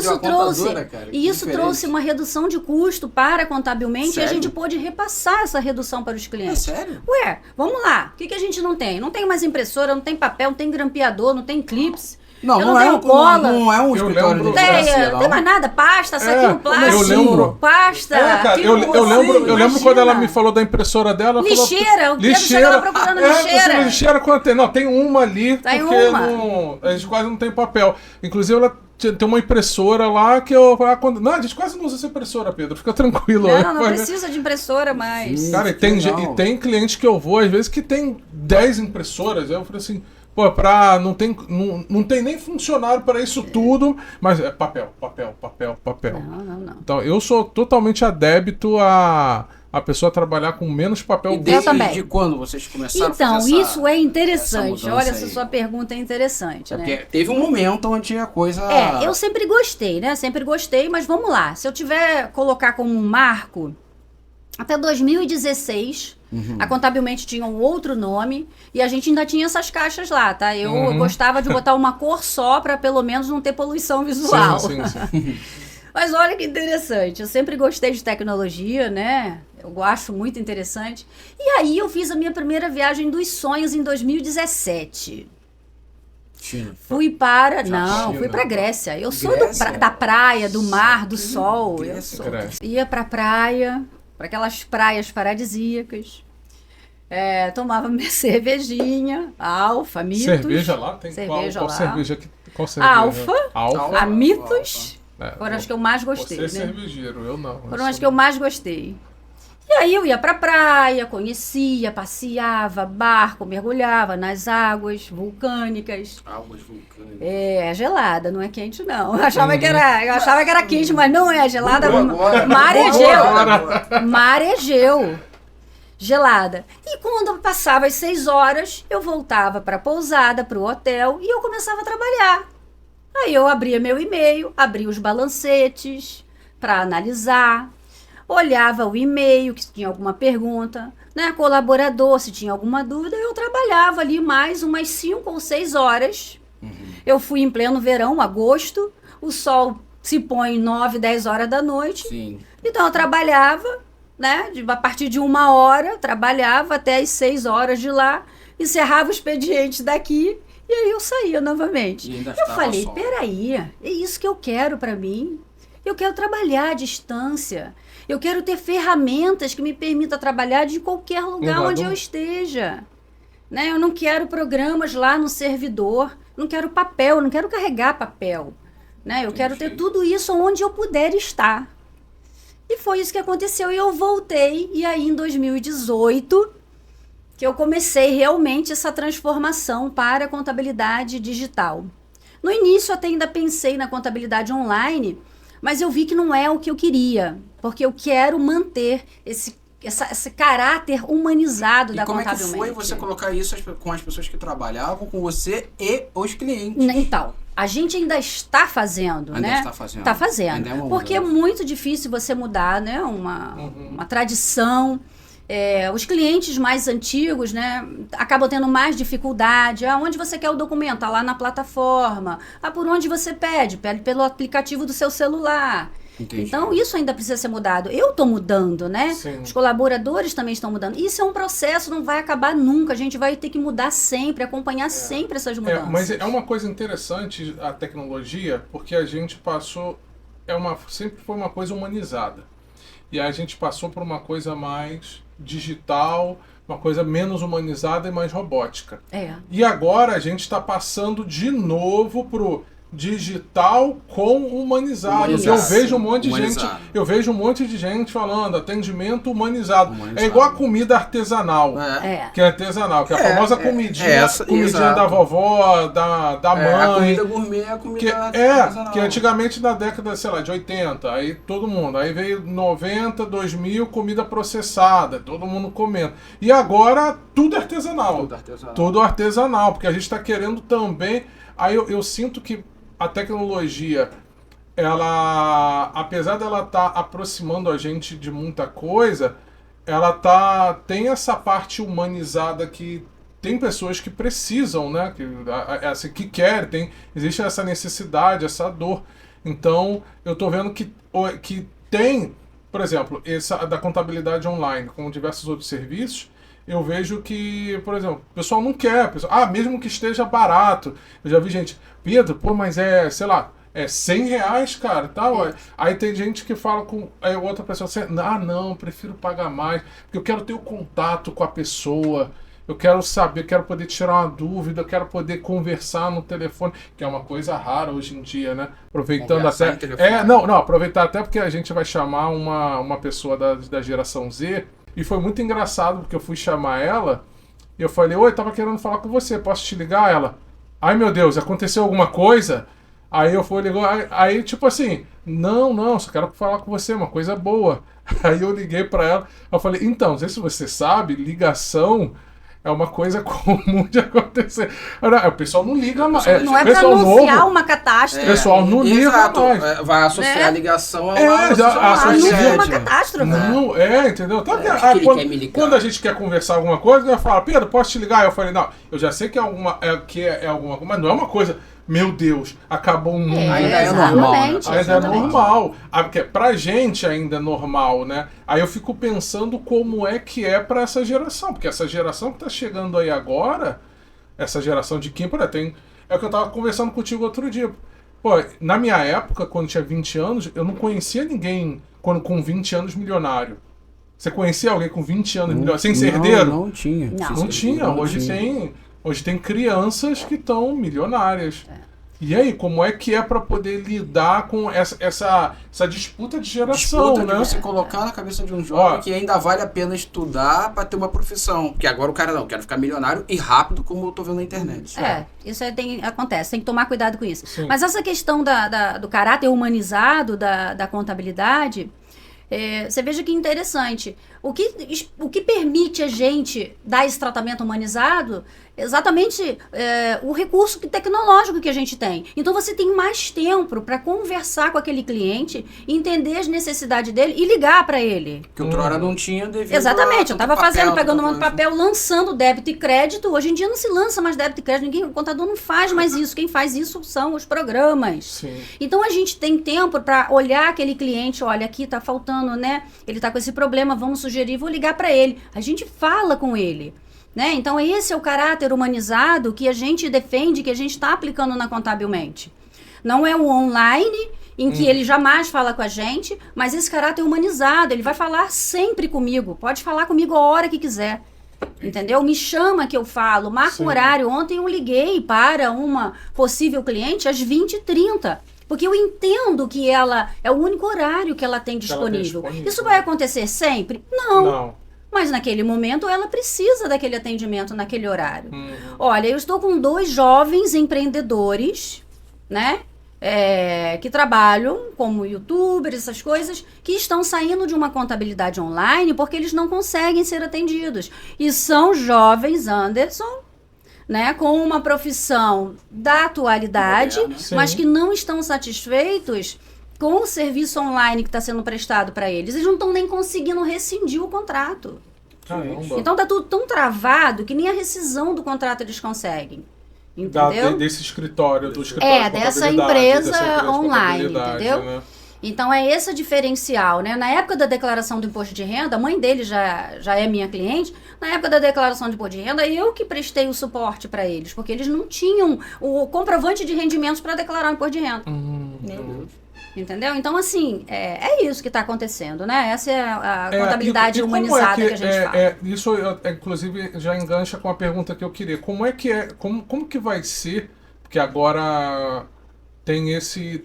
isso trouxe uma redução de custo para contabilmente. Sério? E a gente pôde repassar essa redução para os clientes. É sério? Ué, vamos lá. O que a gente não tem? Não tem mais impressora, não tem papel, não tem grampeador, não tem clips. Não é um escritório de não tem mais nada, pasta, saquinho plástico, pasta. Eu lembro quando ela me falou da impressora dela. Lixeira, o Pedro chegava procurando lixeira. Lixeira quando tem. Não, tem uma ali, porque a gente quase não tem papel. Inclusive, ela tem uma impressora lá que eu... Não, a gente quase não usa essa impressora, Pedro. Fica tranquilo. Não precisa de impressora mais. Cara, e tem cliente que eu vou, às vezes, que tem 10 impressoras. Eu falei assim... Pô, não tem nem funcionário para isso tudo, mas é papel. Não. Então, eu sou totalmente adepto a pessoa trabalhar com menos papel. E desde quando vocês começaram a fazer isso é interessante. Olha, essa sua pergunta é interessante, né? Porque teve um momento onde a coisa... eu sempre gostei, né? Sempre gostei, mas vamos lá. Se eu colocar como um marco, até 2016... A Contabilmente tinha um outro nome e a gente ainda tinha essas caixas lá, tá? Eu gostava de botar uma cor só para pelo menos não ter poluição visual. Sim. Mas olha que interessante, eu sempre gostei de tecnologia, né? Eu acho muito interessante. E aí eu fiz a minha primeira viagem dos sonhos em 2017. China. Fui para Grécia. Eu sou da praia, do mar, do sol. Ia pra praia... para aquelas praias paradisíacas. Tomava minha cervejinha, Alfa, Mitos. Cerveja lá? Tem cerveja qual lá. Cerveja? Qual cerveja? Alfa, a Mitos. Foram as que eu mais gostei. Você é cervejeiro, eu não. Foram as que eu mais gostei. E aí eu ia pra praia, conhecia, passeava, barco, mergulhava nas águas vulcânicas. Águas vulcânicas. Gelada, não é quente não. Eu achava que era quente, mas não é gelada. Mar Egeu. Gelada. E quando passava as 6 horas, eu voltava para a pousada, para o hotel, e eu começava a trabalhar. Aí eu abria meu e-mail, abria os balancetes para analisar, olhava o e-mail, que tinha alguma pergunta, né? Colaborador, se tinha alguma dúvida, eu trabalhava ali mais umas 5 ou 6 horas. Eu fui em pleno verão, agosto, o sol se põe 9, 10 horas da noite. Sim. Então eu trabalhava, né? A partir de 1 hora, trabalhava até as 6 horas de lá, encerrava o expediente daqui e aí eu saía novamente. Eu falei, peraí, é isso que eu quero para mim. Eu quero trabalhar à distância. Eu quero ter ferramentas que me permitam trabalhar de qualquer lugar onde eu esteja. Né? Eu não quero programas lá no servidor, não quero papel, não quero carregar papel. Né? Eu quero ter tudo isso onde eu puder estar. E foi isso que aconteceu e eu voltei. E aí em 2018 que eu comecei realmente essa transformação para a contabilidade digital. No início até ainda pensei na contabilidade online, Mas eu vi que não é o que eu queria, porque eu quero manter esse caráter humanizado da Contabilmente. E como é que foi você colocar isso com as pessoas que trabalhavam com você e os clientes? Então, a gente ainda está fazendo, ainda né? Está fazendo. Está fazendo. Porque é muito difícil você mudar, né? Uma tradição. Os clientes mais antigos, né, acabam tendo mais dificuldade. Onde você quer o documento? Está lá na plataforma. Por onde você pede? Pede pelo aplicativo do seu celular. Entendi. Então, isso ainda precisa ser mudado. Eu estou mudando, né? Sim. Os colaboradores também estão mudando. Isso é um processo, não vai acabar nunca. A gente vai ter que mudar sempre, acompanhar sempre essas mudanças. Mas é uma coisa interessante a tecnologia, porque a gente passou... sempre foi uma coisa humanizada. E a gente passou por uma coisa mais digital, uma coisa menos humanizada e mais robótica. E agora a gente está passando de novo pro digital com humanizado. Eu vejo um monte de gente falando atendimento humanizado. É igual a comida artesanal. Que é artesanal, que é a famosa comidinha da vovó, da mãe. A comida gourmet é a comida artesanal. Que antigamente na década, sei lá, de 80, aí todo mundo, aí veio 90, 2000, comida processada, todo mundo comendo. E agora tudo artesanal. Tudo artesanal, porque a gente está querendo também. Aí eu sinto que a tecnologia, ela, apesar dela estar aproximando a gente de muita coisa, ela tem essa parte humanizada que tem pessoas que precisam, né? Que querem, existe essa necessidade, essa dor. Então, eu estou vendo que tem, por exemplo, essa da contabilidade online, como diversos outros serviços. Eu vejo que, por exemplo, o pessoal não quer. Mesmo que esteja barato. Eu já vi gente, Pedro, mas sei lá, R$100, cara, tal. Aí tem gente que fala com outra pessoa assim, não, prefiro pagar mais, porque eu quero ter o contato com a pessoa, eu quero saber, eu quero poder tirar uma dúvida, eu quero poder conversar no telefone, que é uma coisa rara hoje em dia, né? Aproveitando até... aproveitar até porque a gente vai chamar uma pessoa da geração Z. E foi muito engraçado, porque eu fui chamar ela, e eu falei, oi, tava querendo falar com você, posso te ligar? Ela, ai meu Deus, aconteceu alguma coisa? Aí eu fui ligar, aí tipo assim, não, só quero falar com você, uma coisa boa. Aí eu liguei pra ela, eu falei, então, não sei se você sabe, ligação é uma coisa comum de acontecer. O pessoal não liga mais. Não é pra anunciar uma catástrofe. O pessoal não liga mais. Vai associar a ligação a uma catástrofe. Não, entendeu? Quando a gente quer conversar alguma coisa, ela fala, Pedro, posso te ligar? Eu falei, não, eu já sei que é alguma coisa, mas não é uma coisa... Meu Deus, acabou o mundo. Ainda é normal. Né? Ainda é normal. Porque pra gente ainda é normal, né? Aí eu fico pensando como é que é pra essa geração. Porque essa geração que tá chegando aí agora, essa geração de Kim, é o que eu tava conversando contigo outro dia. Na minha época, quando tinha 20 anos, eu não conhecia ninguém com 20 anos milionário. Você conhecia alguém com 20 anos milionário? Sem ser herdeiro? Não tinha. Não tinha. Hoje tem crianças que estão milionárias. E aí, como é que é para poder lidar com essa disputa de geração, né? De você colocar na cabeça de um jovem que ainda vale a pena estudar para ter uma profissão. Porque agora o cara não, quero ficar milionário e rápido, como eu tô vendo na internet. Isso acontece, tem que tomar cuidado com isso. Sim. Mas essa questão do caráter humanizado da contabilidade... você veja que interessante. O que permite a gente dar esse tratamento humanizado é exatamente o recurso tecnológico que a gente tem. Então você tem mais tempo para conversar com aquele cliente, entender as necessidades dele e ligar para ele. Que outrora não tinha devido. Exatamente, eu estava pegando um papel, lançando débito e crédito. Hoje em dia não se lança mais débito e crédito, o contador não faz mais isso. Quem faz isso são os programas. Sim. Então a gente tem tempo para olhar aquele cliente, olha, aqui está faltando, né? Ele está com esse problema, vamos sugerir, vou ligar para ele. A gente fala com ele. Né? Então esse é o caráter humanizado que a gente defende, que a gente está aplicando na Contabilmente. Não é o online, em que ele jamais fala com a gente, mas esse caráter humanizado, ele vai falar sempre comigo, pode falar comigo a hora que quiser. Entendeu? Me chama que eu falo, marca o horário. Ontem eu liguei para uma possível cliente às 20h30. Porque eu entendo que ela é o único horário que ela tem disponível. Isso vai acontecer sempre? Não. Mas naquele momento ela precisa daquele atendimento naquele horário. Olha, eu estou com 2 jovens empreendedores, né? que trabalham como youtubers, essas coisas, que estão saindo de uma contabilidade online porque eles não conseguem ser atendidos. E são jovens, Anderson, né, com uma profissão da atualidade, mas que não estão satisfeitos com o serviço online que está sendo prestado para eles. Eles não estão nem conseguindo rescindir o contrato. Caramba. Então tá tudo tão travado que nem a rescisão do contrato eles conseguem. Entendeu? Desse escritório, do escritório de dessa empresa online, entendeu? Né? Então é esse diferencial, né? Na época da declaração do imposto de renda, a mãe dele já é minha cliente. Na época da declaração do imposto de renda, eu que prestei o suporte para eles, porque eles não tinham o comprovante de rendimentos para declarar o imposto de renda. Meu Deus. Entendeu? Então, assim, é isso que está acontecendo, né? Essa é a contabilidade humanizada que a gente fala. Isso, inclusive, já engancha com a pergunta que eu queria. Como que vai ser, porque agora tem esses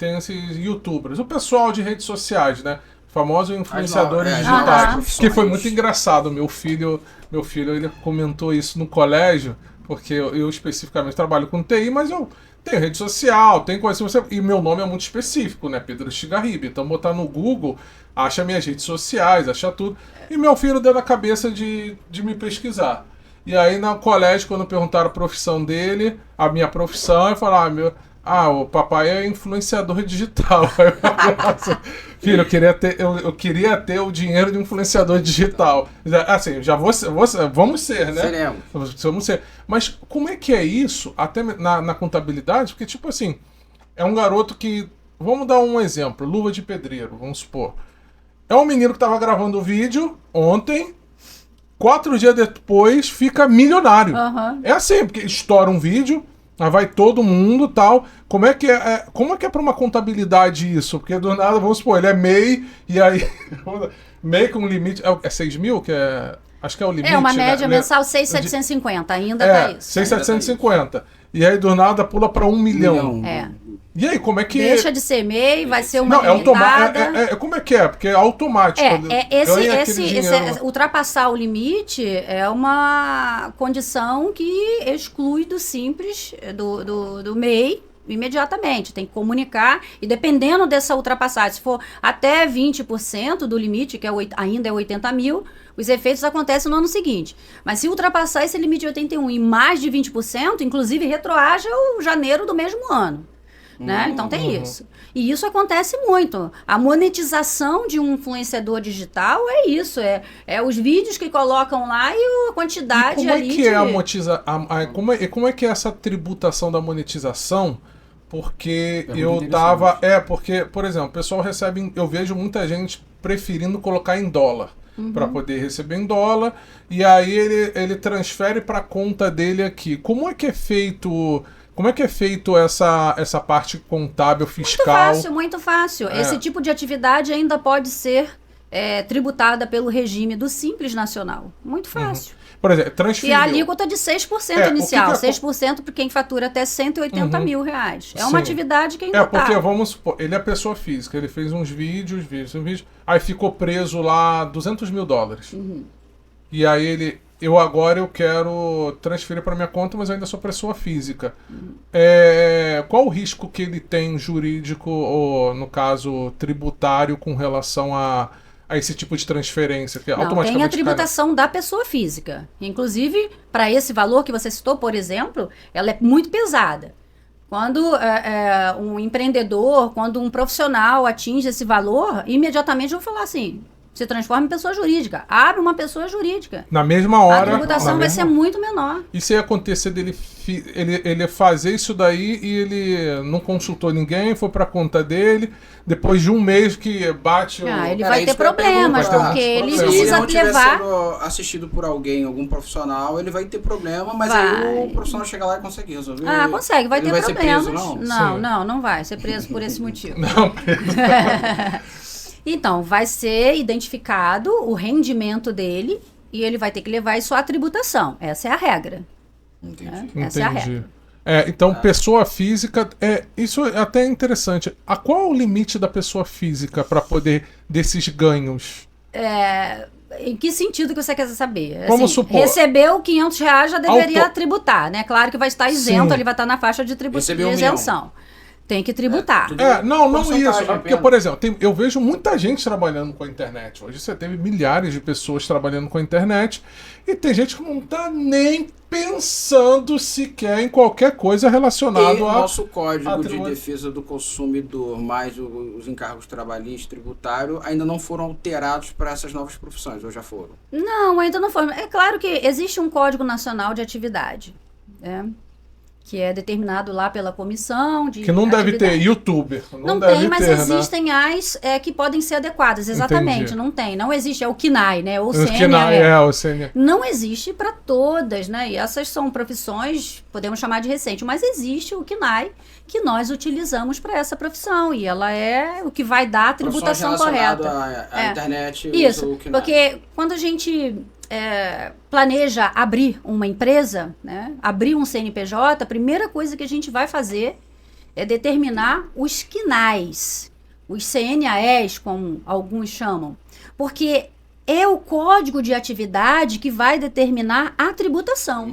youtubers, o pessoal de redes sociais, né? Famosos influenciadores digitais. Que foi muito engraçado. Meu filho, ele comentou isso no colégio, porque eu especificamente trabalho com TI, mas eu tenho rede social, tem coisa assim, e meu nome é muito específico, né? Pedro Estigarribe. Então botar no Google, acha minhas redes sociais, acha tudo. E meu filho deu na cabeça de me pesquisar. E aí no colégio, quando perguntaram a profissão dele, a minha profissão, eu falei, o papai é influenciador digital. Aí eu falei, nossa, filho, eu queria ter o dinheiro de influenciador digital. Assim, vamos ser, né? Seremos. Vamos ser. Mas como é que é isso, até na contabilidade? Porque, tipo assim, é um garoto que... Vamos dar um exemplo, luva de pedreiro, vamos supor. É um menino que estava gravando o vídeo ontem, 4 dias depois fica milionário. É assim, porque estoura um vídeo... Aí vai todo mundo e tal. Como é que é pra uma contabilidade isso? Porque do nada, vamos supor, ele é MEI, e aí. MEI com limite. É 6 mil? Acho que é o limite. É uma média mensal 6.750, ainda tá isso. 6.750. E aí do nada pula pra 1 milhão. E aí, como é que... Deixa de ser MEI, vai ser uma como é que é? Porque é automático. Ultrapassar o limite é uma condição que exclui do Simples, do MEI, imediatamente. Tem que comunicar, e dependendo dessa ultrapassagem, se for até 20% do limite, que ainda é 80 mil, os efeitos acontecem no ano seguinte. Mas se ultrapassar esse limite de 81 e mais de 20%, inclusive retroage ao janeiro do mesmo ano. Né? Então tem isso. E isso acontece muito. A monetização de um influenciador digital é isso. É os vídeos que colocam lá e a quantidade como ali. Como é que é essa tributação da monetização? Porque porque, por exemplo, o pessoal recebe. Eu vejo muita gente preferindo colocar em dólar. Para poder receber em dólar. E aí ele transfere para a conta dele aqui. Como é que é feito essa parte contábil, fiscal? Muito fácil. Esse tipo de atividade ainda pode ser tributada pelo regime do Simples Nacional. Muito fácil. Por exemplo, transferir. E a alíquota de 6% inicial. 6% para quem fatura até 180 mil reais. É uma atividade que ainda está. Porque, vamos supor, ele é pessoa física, ele fez uns vídeos, aí ficou preso lá $200 mil. E aí eu quero transferir para minha conta, mas eu ainda sou pessoa física. Qual o risco que ele tem jurídico, ou no caso tributário, com relação a esse tipo de transferência? Que tem a tributação da pessoa física. Inclusive, para esse valor que você citou, por exemplo, ela é muito pesada. Quando um empreendedor, quando um profissional atinge esse valor, imediatamente eu vou falar assim... Se transforma em pessoa jurídica. Abre uma pessoa jurídica. Na mesma hora... A tributação vai ser muito menor. E se acontecer dele ele fazer isso daí e ele não consultou ninguém, foi pra conta dele, depois de um mês que bate... ele vai ter problemas, porque ele precisa levar... Se ele não tiver sendo assistido por alguém, algum profissional, ele vai ter problema, mas aí o profissional chega lá e consegue resolver. Consegue, vai ter problemas. Ser preso, não? Não vai ser preso por esse motivo. Não, preso. Então, vai ser identificado o rendimento dele e ele vai ter que levar isso à tributação. Essa é a regra. Entendi. Essa é a regra. Então, pessoa física, isso é até interessante. Qual é o limite da pessoa física para poder desses ganhos? Em que sentido que você quer saber? Vamos supor... Recebeu R$500 já deveria tributar, né? Claro que vai estar isento, ele vai estar na faixa de isenção. Tem que tributar. Não isso. Porque, por exemplo, eu vejo muita gente trabalhando com a internet. Hoje você teve milhares de pessoas trabalhando com a internet e tem gente que não está nem pensando sequer em qualquer coisa relacionada ao nosso Código de Defesa do Consumidor, mais os encargos trabalhistas, tributários, ainda não foram alterados para essas novas profissões, ou já foram? Não, ainda não foram. É claro que existe um Código Nacional de Atividade, que é determinado lá pela comissão de que não atividade. Deve ter youtuber. Não tem, mas existem as que podem ser adequadas, exatamente. Entendi. Não tem. Não existe, é o KNAI, né? O CNAE. O CNAE. Não existe para todas, né? E essas são profissões, podemos chamar de recente, mas existe o KNAI que nós utilizamos para essa profissão e ela é o que vai dar a tributação correta. A internet. Isso, o KNAI. Porque quando a gente planeja abrir uma empresa, né, abrir um CNPJ, a primeira coisa que a gente vai fazer é determinar os KNAIs, os CNAEs, como alguns chamam, porque é o código de atividade que vai determinar a tributação.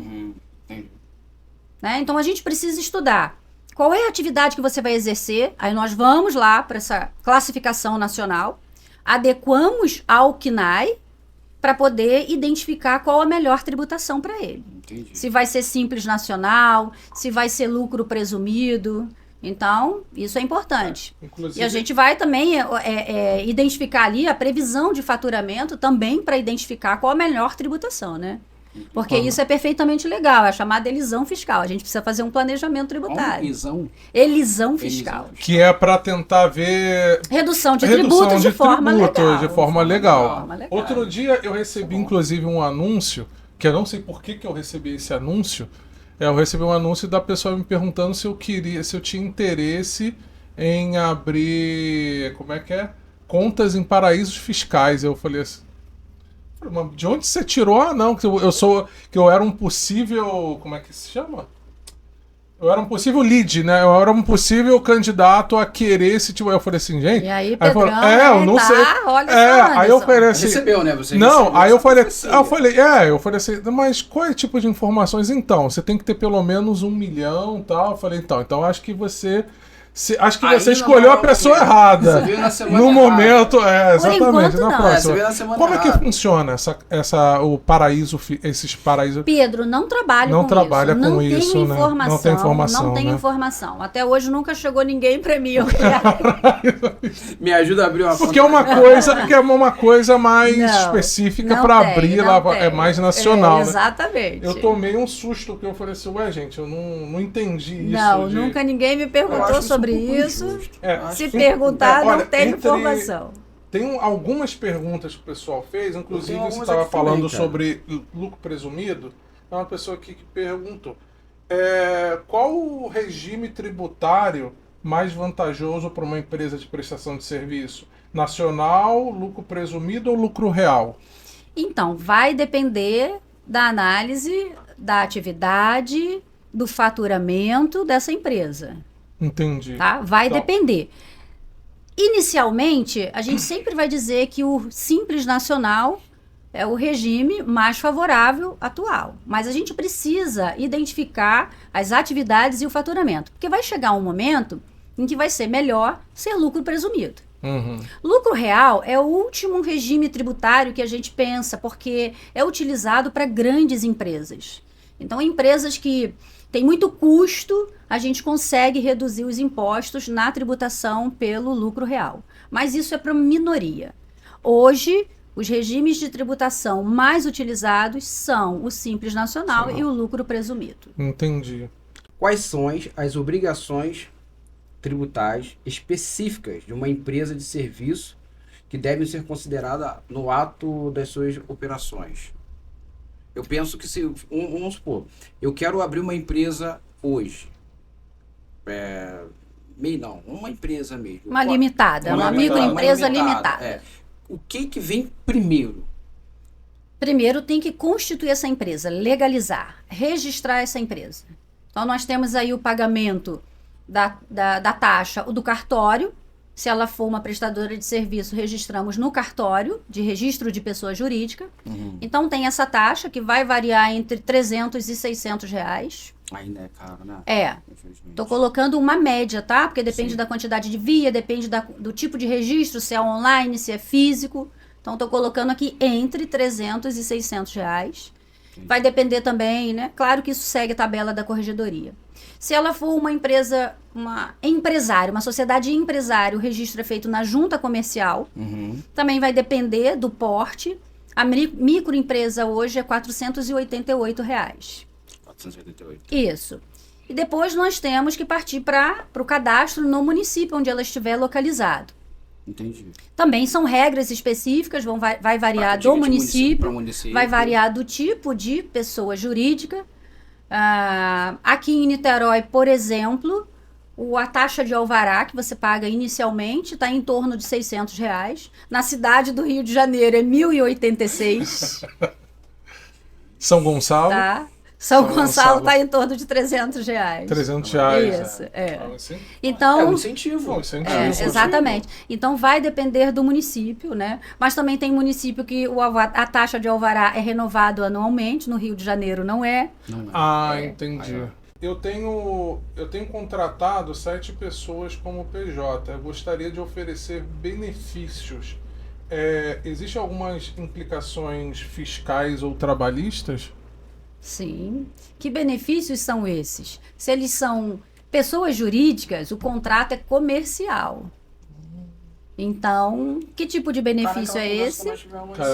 Né? Então a gente precisa estudar qual é a atividade que você vai exercer, aí nós vamos lá para essa classificação nacional, adequamos ao KNAI, para poder identificar qual a melhor tributação para ele. Entendi. Se vai ser simples nacional, se vai ser lucro presumido. Então, isso é importante. Inclusive, e a gente vai também identificar ali a previsão de faturamento também para identificar qual a melhor tributação, né? Porque isso é perfeitamente legal, é chamada elisão fiscal. A gente precisa fazer um planejamento tributário. Elisão fiscal. Que é para tentar ver... Redução de tributos de forma legal. De forma legal. Outro dia eu recebi, inclusive, um anúncio, que eu não sei por que eu recebi esse anúncio. Eu recebi um anúncio da pessoa me perguntando se eu tinha interesse em abrir, contas em paraísos fiscais. Eu falei assim... De onde você tirou? Não, que eu era um possível... Como é que se chama? Eu era um possível lead, né? Eu era um possível candidato a querer esse tipo... Eu falei assim, gente... E aí, Pedrão, eu não sei. Olha só, aí eu falei assim... Recebeu, né? Você não, recebeu, aí eu falei assim, mas qual é o tipo de informações? Então, você tem que ter pelo menos 1 milhão e tal. Eu falei, então acho que você... Acho que você escolheu a pessoa errada. No momento, exatamente, na próxima. Como é que funciona o paraíso, esses paraísos? Pedro, não trabalha com isso. Não tem informação. Não tem informação. Até hoje nunca chegou ninguém para mim. Me ajuda a abrir uma conta. Porque é uma coisa mais específica para abrir, lá é mais nacional. Exatamente. Eu tomei um susto que eu falei assim, gente, eu não entendi isso. Não, nunca ninguém me perguntou sobre isso. Se perguntar, não tem informação. Tem algumas perguntas que o pessoal fez, inclusive você estava falando sobre lucro presumido. É uma pessoa aqui que perguntou qual o regime tributário mais vantajoso para uma empresa de prestação de serviço? Nacional, lucro presumido ou lucro real? Então, vai depender da análise da atividade, do faturamento dessa empresa. Entendi. Tá? Vai depender. Inicialmente, a gente sempre vai dizer que o Simples Nacional é o regime mais favorável atual. Mas a gente precisa identificar as atividades e o faturamento. Porque vai chegar um momento em que vai ser melhor ser lucro presumido. Lucro real é o último regime tributário que a gente pensa, porque é utilizado para grandes empresas. Então, empresas que têm muito custo, a gente consegue reduzir os impostos na tributação pelo lucro real. Mas isso é para minoria. Hoje, os regimes de tributação mais utilizados são o Simples Nacional e o lucro presumido. Entendi. Quais são as obrigações tributárias específicas de uma empresa de serviço que devem ser consideradas no ato das suas operações? Eu penso que vamos supor, eu quero abrir uma empresa hoje. Uma empresa mesmo. Uma limitada, uma microempresa limitada. O que vem primeiro? Primeiro tem que constituir essa empresa, legalizar, registrar essa empresa. Então nós temos aí o pagamento da taxa do cartório, Se ela for uma prestadora de serviço, registramos no cartório de registro de pessoa jurídica. Então tem essa taxa que vai variar entre R$300 e R$600. Ainda é caro, né? Tô colocando uma média, tá? Porque depende da quantidade de via, depende do tipo de registro, se é online, se é físico. Então tô colocando aqui entre R$300 e R$600. Vai depender também, né? Claro que isso segue a tabela da corregedoria. Se ela for uma empresa, uma empresário, uma sociedade empresário, o registro é feito na junta comercial. Também vai depender do porte. A microempresa hoje é R$488. 488. Isso. E depois nós temos que partir para o cadastro no município onde ela estiver localizado. Entendi. Também são regras específicas, vai variar do município, vai variar do tipo de pessoa jurídica. Aqui em Niterói, por exemplo, a taxa de alvará que você paga inicialmente está em torno de R$600. Na cidade do Rio de Janeiro é R$1.086. São Gonçalo? Tá. São Gonçalo está em torno de R$300. R$300. Isso, Então, é um incentivo. Exatamente. Então, vai depender do município, né? Mas também tem município que a taxa de alvará é renovado anualmente. No Rio de Janeiro não é. Entendi. Eu tenho contratado 7 pessoas como PJ. Eu gostaria de oferecer benefícios. Existem algumas implicações fiscais ou trabalhistas? Sim. Que benefícios são esses? Se eles são pessoas jurídicas, o contrato é comercial. Então, que tipo de benefício é esse?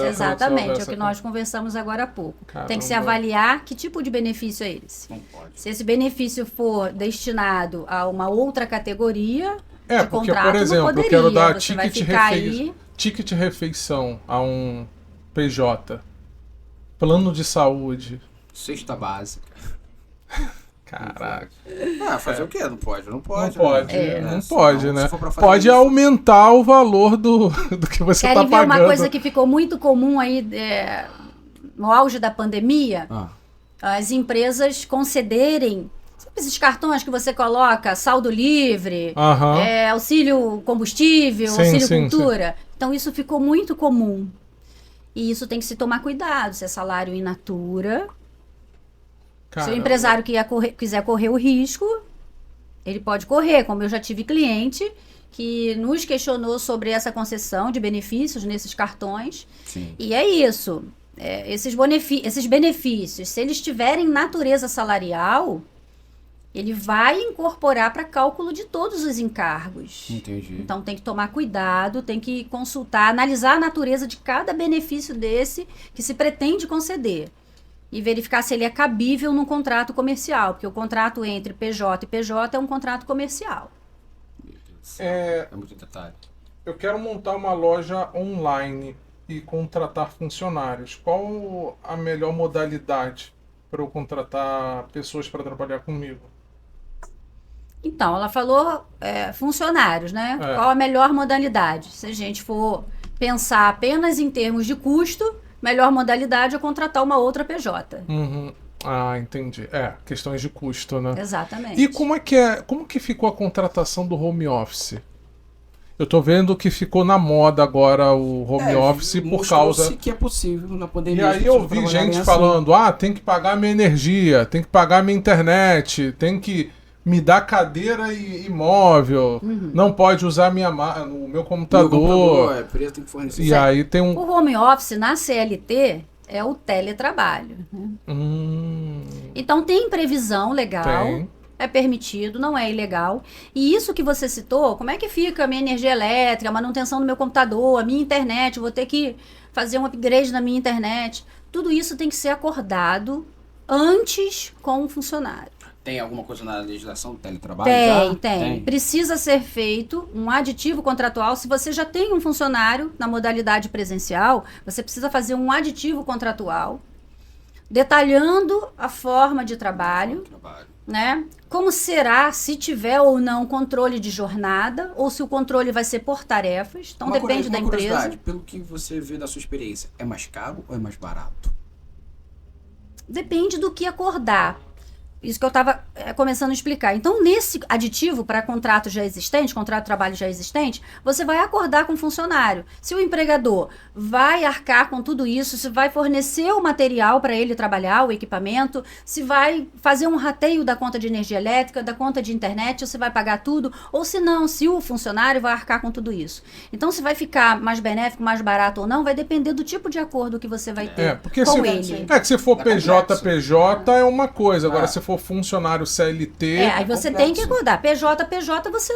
Exatamente, é o que nós conversamos agora há pouco. Tem que se avaliar que tipo de benefício é esse. Não pode. Se esse benefício for destinado a uma outra categoria de porque, contrato, por exemplo, não poderia. eu quero dar ticket refeição a um PJ, plano de saúde. Cesta básica. Caraca. Fazer o quê? Não pode. Não pode, né? Pode isso, aumentar o valor do que você está pagando. Querem ver uma coisa que ficou muito comum aí no auge da pandemia? As empresas concederem esses cartões que você coloca, saldo livre, auxílio combustível, auxílio cultura. Sim. Então isso ficou muito comum. E isso tem que se tomar cuidado. Se é salário in natura... Se o empresário quiser correr o risco, ele pode correr, como eu já tive cliente que nos questionou sobre essa concessão de benefícios nesses cartões. Sim. E é isso. Esses benefícios, se eles tiverem natureza salarial, ele vai incorporar para cálculo de todos os encargos. Entendi. Então tem que tomar cuidado, tem que consultar, analisar a natureza de cada benefício desse que se pretende conceder. E verificar se ele é cabível num contrato comercial, porque o contrato entre PJ e PJ é um contrato comercial. É muito detalhe. Eu quero montar uma loja online e contratar funcionários. Qual a melhor modalidade para eu contratar pessoas para trabalhar comigo? Então, ela falou funcionários, né? Qual a melhor modalidade? Se a gente for pensar apenas em termos de custo, melhor modalidade é contratar uma outra PJ. Entendi. Questões de custo, né? Exatamente. E como que ficou a contratação do home office? Eu tô vendo que ficou na moda agora o home office por causa... que é possível na pandemia. E aí eu vi gente falando, tem que pagar minha energia, tem que pagar minha internet, tem que me dar cadeira e móvel, não pode usar o meu computador. Empresa tem que fornecer. E aí tem O home office na CLT é o teletrabalho. Né? Então tem previsão legal, é permitido, não é ilegal. E isso que você citou, como é que fica a minha energia elétrica, a manutenção do meu computador, a minha internet, eu vou ter que fazer um upgrade na minha internet. Tudo isso tem que ser acordado antes com o funcionário. Tem alguma coisa na legislação do teletrabalho? Tem. Precisa ser feito um aditivo contratual. Se você já tem um funcionário na modalidade presencial, você precisa fazer um aditivo contratual detalhando a forma de trabalho, né? Como será, se tiver ou não controle de jornada, ou se o controle vai ser por tarefas. Então depende da empresa. Pelo que você vê da sua experiência, é mais caro ou é mais barato? Depende do que acordar. isso que eu estava começando a explicar. Então, nesse aditivo para contrato já existente, contrato de trabalho já existente, você vai acordar com o funcionário. Se o empregador vai arcar com tudo isso, se vai fornecer o material para ele trabalhar, o equipamento, se vai fazer um rateio da conta de energia elétrica, da conta de internet, você vai pagar tudo, ou se não, se o funcionário vai arcar com tudo isso. Então, se vai ficar mais benéfico, mais barato ou não, vai depender do tipo de acordo que você vai ter com ele. Que se for PJ é uma coisa, agora se for funcionário CLT... aí você tem que acordar. PJ você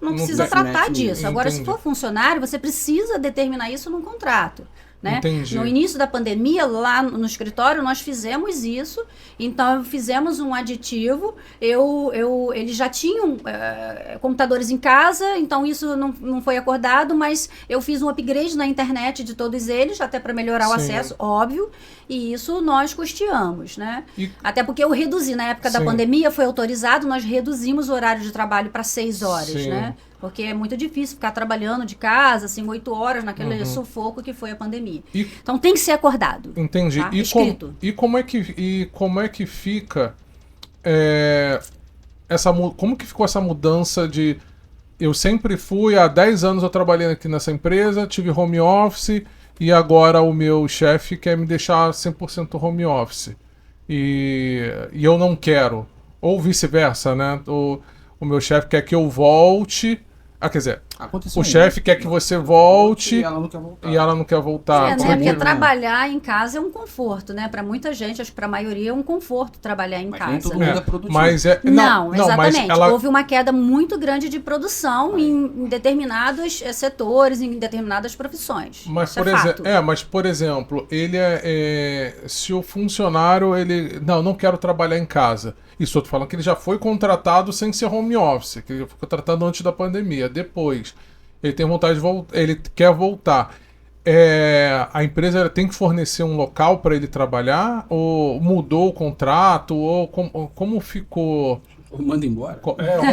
não precisa tratar disso. Agora, se for funcionário, você precisa determinar isso num contrato. Né? No início da pandemia, lá no escritório, nós fizemos isso. Então, fizemos um aditivo. Eles já tinham computadores em casa, então isso não foi acordado, mas eu fiz um upgrade na internet de todos eles, até para melhorar o acesso, óbvio. E isso nós custeamos, né? Até porque eu reduzi, na época da pandemia, foi autorizado, nós reduzimos o horário de trabalho para 6 horas, né? Porque é muito difícil ficar trabalhando de casa, assim, 8 horas, naquele sufoco que foi a pandemia. Então tem que ser acordado. Entendi. Tá? Escrito. Como é que fica como que ficou essa mudança de... Eu sempre fui, há 10 anos eu trabalhei aqui nessa empresa, tive home office, e agora o meu chefe quer me deixar 100% home office. E eu não quero. Ou vice-versa, né? O meu chefe quer que eu volte... quer dizer, o chefe quer que você volte e ela não quer voltar. Porque trabalhar em casa é um conforto, né? Para muita gente, acho que para a maioria é um conforto trabalhar em casa. Nem todo mundo é produtivo. Não, exatamente. Houve uma queda muito grande de produção em determinados setores, em determinadas profissões. Mas, por exemplo, ele se o funcionário, não quero trabalhar em casa. Isso eu tô falando que ele já foi contratado sem ser home office, que ele foi contratado antes da pandemia. Depois, ele tem vontade de voltar, ele quer voltar. A empresa tem que fornecer um local para ele trabalhar? Ou mudou o contrato? Ou como ficou? Ou manda embora?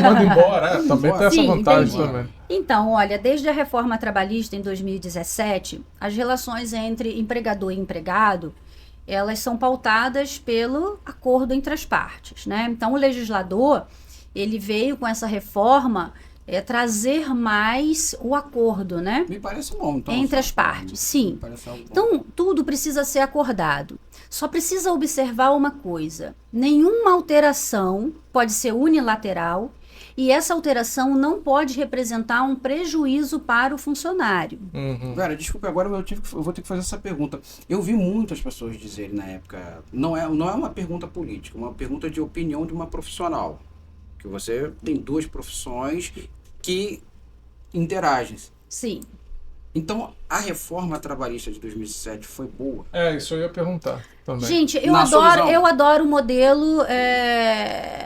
Manda embora. Também tem essa vantagem também. Então, olha, desde a reforma trabalhista em 2017, as relações entre empregador e empregado, elas são pautadas pelo acordo entre as partes, né? Então, o legislador, ele veio com essa reforma trazer mais o acordo, né? Me parece bom. Então, entre as partes, sim. Então, tudo precisa ser acordado. Só precisa observar uma coisa. Nenhuma alteração pode ser unilateral e essa alteração não pode representar um prejuízo para o funcionário. Cara, desculpa, agora eu vou ter que fazer essa pergunta. Eu vi muitas pessoas dizerem na época, não é uma pergunta política, uma pergunta de opinião de uma profissional. Que você tem 2 profissões que interagem. Sim. Então, a reforma trabalhista de 2007 foi boa? Isso eu ia perguntar também. Gente, eu adoro o modelo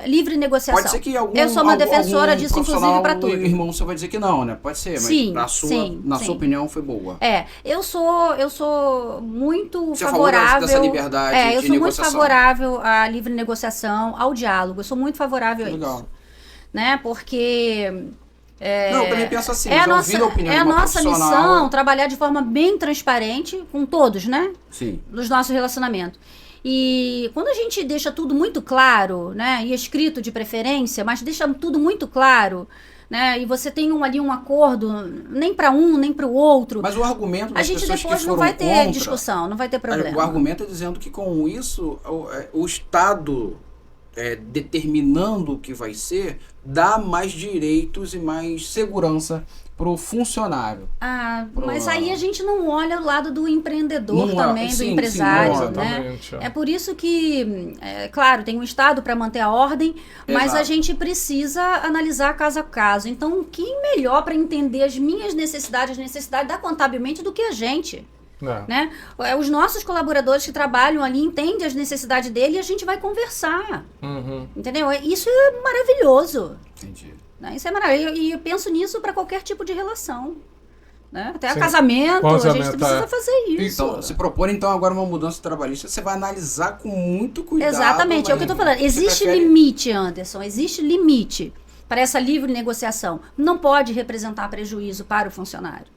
livre negociação. Pode ser que eu sou uma defensora disso, inclusive, para tudo. Irmão, você vai dizer que não, né? Pode ser, mas na sua opinião foi boa. Eu sou muito favorável dessa liberdade eu sou muito favorável à livre negociação, ao diálogo. Eu sou muito favorável a isso. Né? Porque... eu também penso assim, a nossa missão trabalhar de forma bem transparente com todos, né? Sim. Nos nossos relacionamentos. E quando a gente deixa tudo muito claro, né? E escrito de preferência, mas deixa tudo muito claro, né? E você tem ali um acordo, nem para um, nem para o outro. Mas o argumento das a gente pessoas depois que não vai ter discussão, não vai ter problema. O argumento é dizendo que com isso o Estado determinando o que vai ser, dá mais direitos e mais segurança para o funcionário. Mas aí a gente não olha o lado do empreendedor também, do empresário, né? É por isso que, claro, tem um Estado para manter a ordem, mas a gente precisa analisar caso a caso. Então, quem melhor para entender as minhas necessidades, as necessidades da Contabilmente do que a gente? Né? Os nossos colaboradores que trabalham ali entendem as necessidades dele e a gente vai conversar. Entendeu? Isso é maravilhoso. Entendi. Né? Isso é maravilhoso. E eu penso nisso para qualquer tipo de relação. Né? Até casamento, a gente precisa fazer isso. Então, se propor então agora uma mudança trabalhista, você vai analisar com muito cuidado. Exatamente, é o que eu estou falando. Existe limite, Anderson, existe limite para essa livre negociação. Não pode representar prejuízo para o funcionário.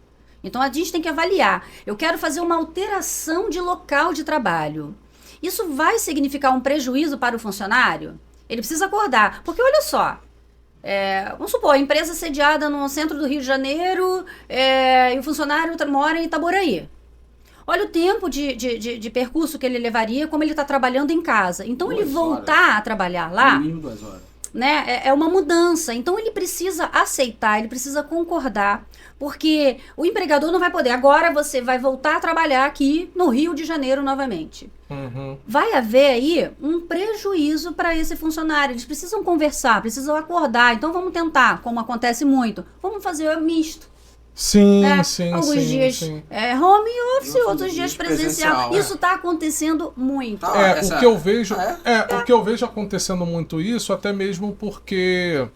Então, a gente tem que avaliar. Eu quero fazer uma alteração de local de trabalho. Isso vai significar um prejuízo para o funcionário? Ele precisa acordar. Porque olha só, vamos supor, a empresa sediada no centro do Rio de Janeiro e o funcionário mora em Itaboraí. Olha o tempo de percurso que ele levaria, como ele está trabalhando em casa. Então, 2 ele voltar horas. a trabalhar lá... No mínimo 2 horas. Né, é uma mudança. Então, ele precisa aceitar, ele precisa concordar. Porque o empregador não vai poder. Agora você vai voltar a trabalhar aqui no Rio de Janeiro novamente. Uhum. Vai haver aí um prejuízo para esse funcionário. Eles precisam conversar, precisam acordar. Então, vamos tentar, como acontece muito. Vamos fazer misto. Sim, né? sim, Alguns sim, dias sim. Home office, outros dias presencial. né? Isso está acontecendo muito. O que eu vejo, o que eu vejo acontecendo muito isso, até mesmo porque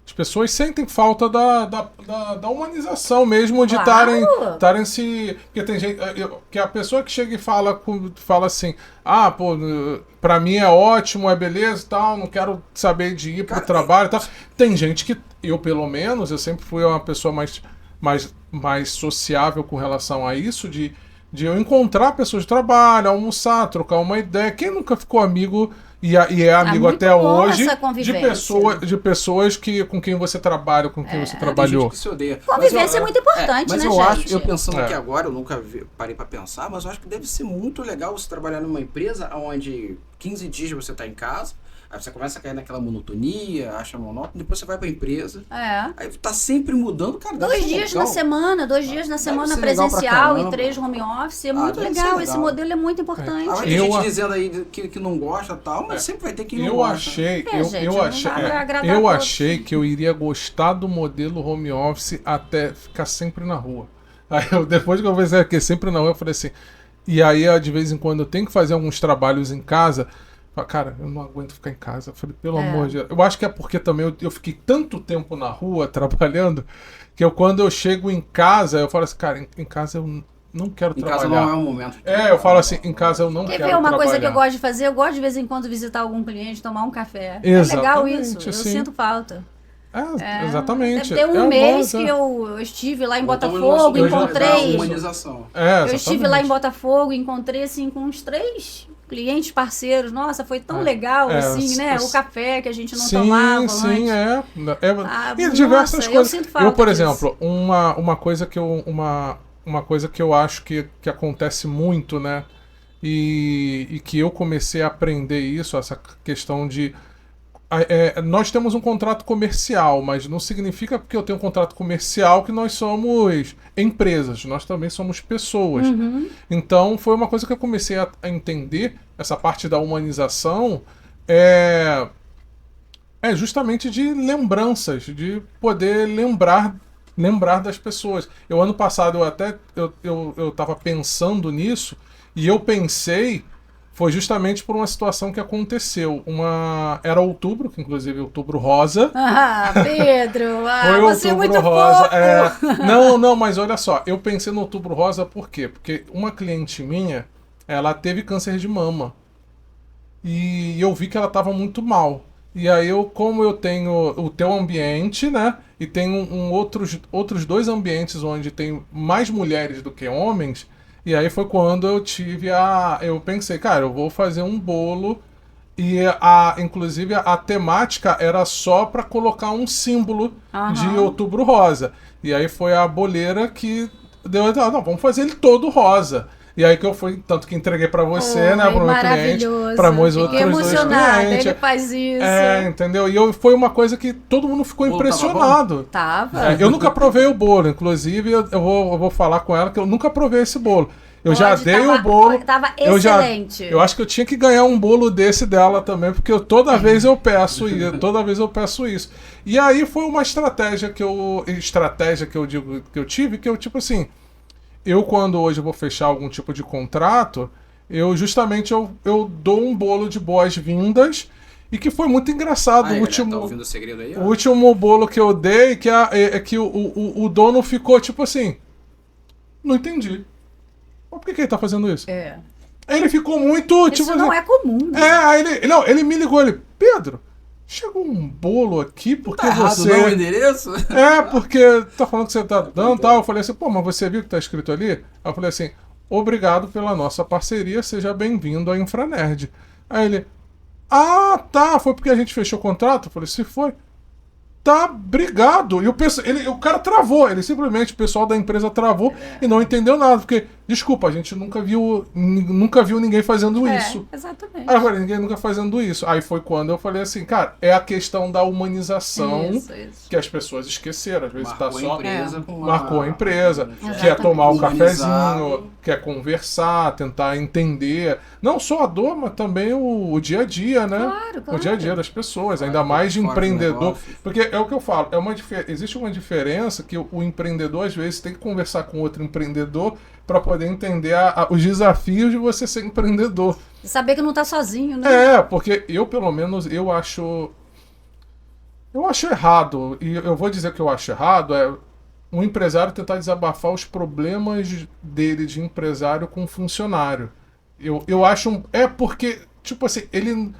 as pessoas sentem falta da humanização mesmo, de estarem se... Porque tem gente... Que a pessoa que chega e fala assim, pô, pra mim é ótimo, é beleza e tal, não quero saber de ir pro trabalho e tal. Tem gente que, eu pelo menos, eu sempre fui uma pessoa mais sociável com relação a isso, de eu encontrar pessoas de trabalho, almoçar, trocar uma ideia. Quem nunca ficou amigo e é amigo até hoje de pessoas com quem você trabalha, com quem você trabalhou? Tem gente que se odeia. Convivência é muito importante, mas né, eu gente? acho, eu pensando aqui agora, eu nunca parei pra pensar, mas eu acho que deve ser muito legal você trabalhar numa empresa onde 15 dias você tá em casa. Aí você começa a cair naquela monotonia, acha monótono, depois você vai pra empresa. Aí tá sempre mudando, cara. 2 dias na semana, 2 dias na semana presencial e 3 home office. É muito legal. Esse modelo é muito importante. Tem gente dizendo aí que não gosta e tal, mas sempre vai ter quem não gosta. Eu achei que eu iria gostar do modelo home office até ficar sempre na rua. Aí depois que eu pensei que sempre na rua, eu falei assim. E aí, de vez em quando, eu tenho que fazer alguns trabalhos em casa. Cara, eu não aguento ficar em casa. Eu falei, pelo amor de Deus. Eu acho que é porque também eu fiquei tanto tempo na rua trabalhando que quando eu chego em casa, eu falo assim, cara, em casa eu não quero trabalhar. Em casa não é um momento. Eu falo assim, em casa eu não quero trabalhar. Quer ver uma coisa que eu gosto de fazer? Eu gosto de vez em quando visitar algum cliente, tomar um café. Exatamente, é legal isso. Eu sim. sinto falta. Exatamente. Deve ter um mês que eu estive lá em Botafogo, encontrei. Eu estive lá em Botafogo, encontrei assim com uns 3 clientes parceiros. Nossa, foi tão legal assim, né? O café que a gente não tomava antes. Sim, e diversas coisas. Eu sinto falta por disso. exemplo, uma coisa que eu acho que acontece muito, né? E que eu comecei a aprender isso, essa questão de nós temos um contrato comercial, mas não significa porque eu tenho um contrato comercial que nós somos empresas, nós também somos pessoas. Então foi uma coisa que eu comecei a entender, essa parte da humanização, justamente de lembranças, de poder lembrar das pessoas. Ano passado eu estava pensando nisso, e eu pensei... Foi justamente por uma situação que aconteceu. Era outubro, que inclusive outubro rosa. Pedro! Foi você outubro é muito rosa. fofo. Não, mas olha só. Eu pensei no outubro rosa por quê? Porque uma cliente minha, ela teve câncer de mama. E eu vi que ela estava muito mal. E aí, como eu tenho o teu ambiente, né? E tenho outros 2 ambientes onde tem mais mulheres do que homens... E aí foi quando eu pensei, cara, eu vou fazer um bolo e inclusive a temática era só para colocar um símbolo de outubro rosa. E aí foi a boleira que deu, não, vamos fazer ele todo rosa. E aí que eu fui, tanto que entreguei para você, né, pro meu cliente, para meus outros 2 clientes. Ele faz isso. Entendeu? E foi uma coisa que todo mundo ficou impressionado. Tava. Eu nunca provei o bolo, inclusive eu vou falar com ela que eu nunca provei esse bolo. Já dei o bolo. Tava excelente. Eu acho que eu tinha que ganhar um bolo desse dela também, porque toda vez eu peço isso. E aí foi uma estratégia que eu digo que eu tive, que eu tipo assim, quando hoje eu vou fechar algum tipo de contrato, eu dou um bolo de boas-vindas, e que foi muito engraçado. Tá ouvindo o segredo aí? O último bolo que eu dei, que o dono ficou tipo assim, não entendi. Por que ele tá fazendo isso? Ele ficou muito... Isso não é comum. Aí ele me ligou, Pedro, chegou um bolo aqui porque tá você... Errado, não, o endereço? Porque tá falando que você tá dando tal. Eu falei assim, mas você viu o que tá escrito ali? Aí eu falei assim, obrigado pela nossa parceria, seja bem-vindo à Infranerd. Aí ele, Ah, tá, foi porque a gente fechou o contrato? Eu falei, se foi. Tá, obrigado. E o cara travou, ele simplesmente, o pessoal da empresa travou e não entendeu nada, porque, desculpa, a gente nunca viu ninguém fazendo isso. Exatamente. Aí eu falei, ninguém nunca fazendo isso. Aí foi quando eu falei assim, cara, é a questão da humanização que as pessoas esqueceram. Às vezes marcou a empresa, quer tomar um cafezinho, quer conversar, tentar entender, não só a dor, mas também o dia a dia, né? Claro. O dia a dia das pessoas, ainda mais de empreendedor. Porque é o que eu falo, existe uma diferença que o empreendedor, às vezes, tem que conversar com outro empreendedor para poder entender os desafios de você ser empreendedor. E saber que não está sozinho, né? Porque eu, pelo menos, eu acho errado, e eu vou dizer que eu acho errado, um empresário tentar desabafar os problemas dele de empresário com um funcionário. Eu acho... porque, tipo assim, ele...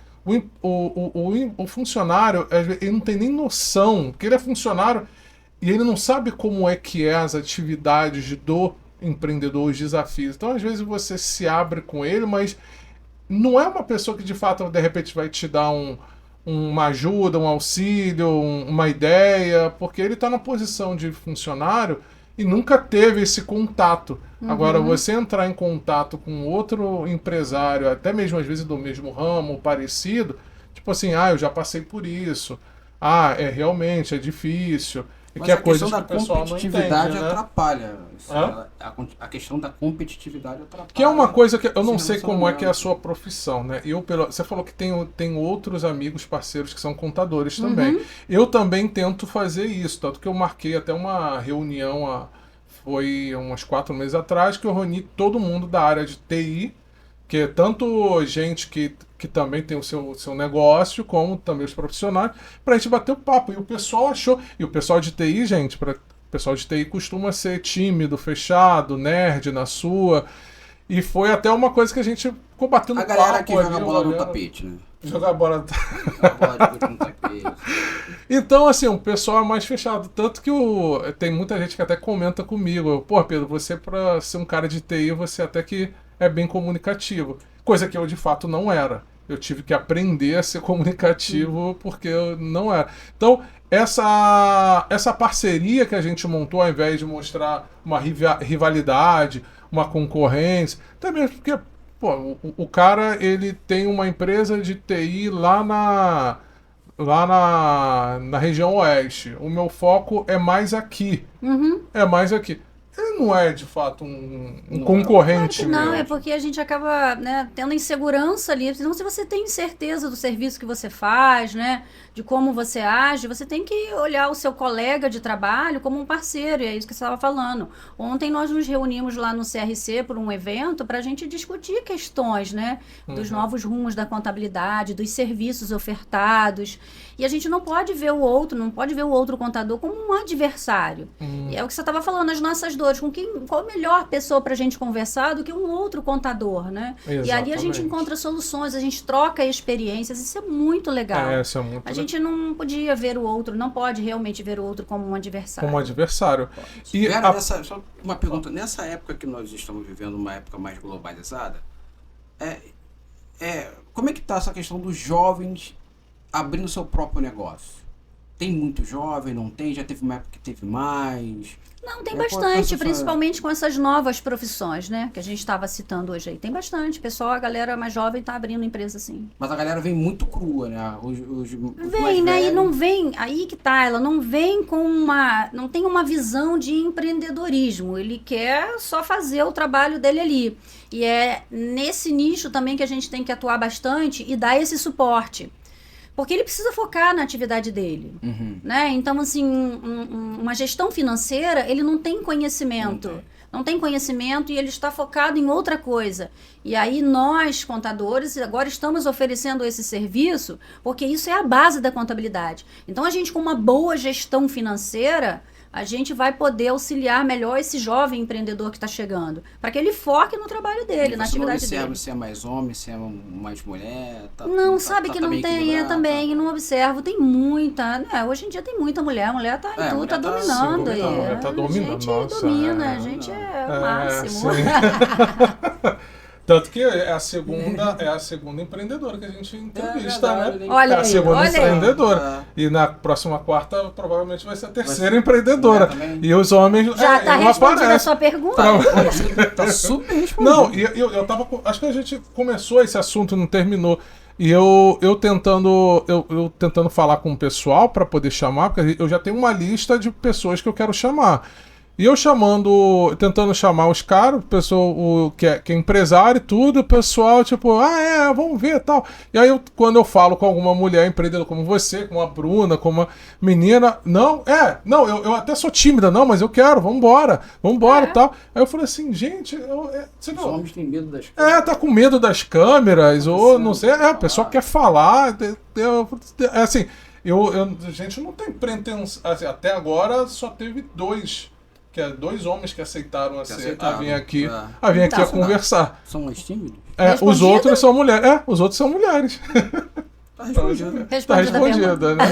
O funcionário, ele não tem nem noção, porque ele é funcionário e ele não sabe como é que é as atividades do empreendedor, os desafios. Então, às vezes, você se abre com ele, mas não é uma pessoa que, de fato, de repente vai te dar uma ajuda, um auxílio, uma ideia, porque ele está na posição de funcionário e nunca teve esse contato. Agora, você entrar em contato com outro empresário, até mesmo às vezes do mesmo ramo, parecido, tipo assim, eu já passei por isso, realmente, é difícil. Mas a questão da competitividade atrapalha. A questão da competitividade atrapalha. Que é uma coisa que eu não sei como é que é a sua profissão, né? Você falou que tem outros amigos, parceiros que são contadores também. Eu também tento fazer isso, tanto que eu marquei até uma reunião, foi uns 4 meses atrás, que eu reuni todo mundo da área de TI, que é tanto gente que também tem o seu negócio, como também os profissionais, pra gente bater o papo. E o pessoal achou... E o pessoal de TI, gente, o pessoal de TI costuma ser tímido, fechado, nerd na sua. E foi até uma coisa que a gente ficou batendo papo. A galera que joga bola no tapete, né? Jogar bola no tapete. Então, assim, o pessoal é mais fechado. Tanto que tem muita gente que até comenta comigo. Pô, Pedro, você pra ser um cara de TI, você até que é bem comunicativo. Coisa que eu, de fato, não era. Eu tive que aprender a ser comunicativo porque eu não era. Então, essa parceria que a gente montou, ao invés de mostrar uma rivalidade, uma concorrência, até mesmo porque o cara ele tem uma empresa de TI lá na região oeste. O meu foco é mais aqui. É mais aqui. Ele não é, de fato, um concorrente. Claro que não, é porque a gente acaba, né, tendo insegurança ali. Então, se você tem certeza do serviço que você faz, né, de como você age, você tem que olhar o seu colega de trabalho como um parceiro, e é isso que você estava falando. Ontem nós nos reunimos lá no CRC por um evento para a gente discutir questões, né, dos novos rumos da contabilidade, dos serviços ofertados. E a gente não pode ver o outro contador como um adversário. E é o que você estava falando, as nossas dores, qual a melhor pessoa para a gente conversar do que um outro contador, né? Exatamente. E ali a gente encontra soluções, a gente troca experiências, isso é muito legal. Isso é muito legal. A gente não podia ver o outro, não pode realmente ver o outro como um adversário. Como um adversário. E só uma pergunta, nessa época que nós estamos vivendo, uma época mais globalizada, como é que está essa questão dos jovens abrindo seu próprio negócio? Tem muito jovem, não tem? Já teve uma época que teve mais? Não, tem bastante, principalmente com essas novas profissões, né? Que a gente estava citando hoje aí. Tem bastante. Pessoal, a galera mais jovem está abrindo empresa, sim. Mas a galera vem muito crua, né? Vem, né? E não vem... Aí que tá, ela não vem com não tem uma visão de empreendedorismo. Ele quer só fazer o trabalho dele ali. E é nesse nicho também que a gente tem que atuar bastante e dar esse suporte. Porque ele precisa focar na atividade dele, né? Então, assim, uma gestão financeira, ele não tem conhecimento. Não tem conhecimento e ele está focado em outra coisa. E aí nós, contadores, agora estamos oferecendo esse serviço porque isso é a base da contabilidade. Então, a gente com uma boa gestão financeira, a gente vai poder auxiliar melhor esse jovem empreendedor que está chegando, para que ele foque no trabalho dele, na atividade dele. Se é mais homem, se é mais mulher? Sabe que não tem, também, não observo, tem muita, né? Hoje em dia tem muita mulher, a mulher tá em tudo, tá dominando. Tá dominando, a gente domina, a gente é o máximo. Tanto que é a segunda empreendedora que a gente entrevista, né? Olha é a segunda aí. empreendedora. E na próxima quarta, provavelmente vai ser a terceira empreendedora. E os homens já tá respondendo a sua pergunta. Tá super respondido. Não, eu tava. Acho que a gente começou esse assunto, não terminou. E eu tentando falar com o pessoal para poder chamar, porque eu já tenho uma lista de pessoas que eu quero chamar. E eu tentando chamar os caras, o pessoal que é empresário e tudo, o pessoal, tipo, vamos ver e tal. E aí, quando eu falo com alguma mulher empreendedora como você, como a Bruna, como uma menina, eu até sou tímida, não, mas eu quero, vambora e tal. Aí eu falei assim, gente, os homens têm medo das câmeras. Tá com medo das câmeras, ou não sei, o pessoal quer falar, assim, a gente não tem pretensão, assim, até agora só teve dois homens que aceitaram a vir aqui a conversar. São mais tímidos? Os outros são mulheres. Os outros são mulheres. Tá respondido. Tá respondida, né?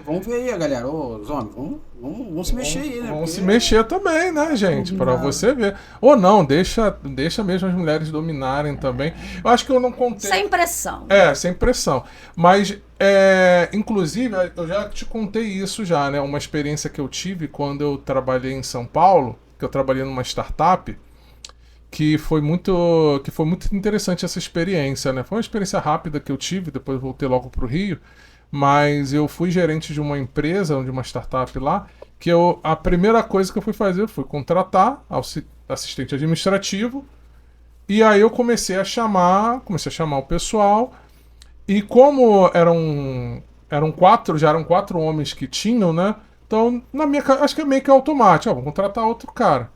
Vamos ver aí, galera. Os homens, vamos se mexer aí, né? Vamos se mexer também, né, gente? Para você ver. Ou não, deixa mesmo as mulheres dominarem também. Eu acho que eu não contei. Sem pressão. Sem pressão. Mas, inclusive, eu já te contei isso já, né? Uma experiência que eu tive quando eu trabalhei em São Paulo, que eu trabalhei numa startup, que foi muito interessante essa experiência, né? Foi uma experiência rápida que eu tive, depois voltei logo para o Rio. Mas eu fui gerente de uma empresa, de uma startup lá, que a primeira coisa que eu fui fazer foi contratar assistente administrativo, e aí eu comecei a chamar o pessoal, e como eram quatro homens que tinham, né? Então, acho que é meio que automático, vamos contratar outro cara.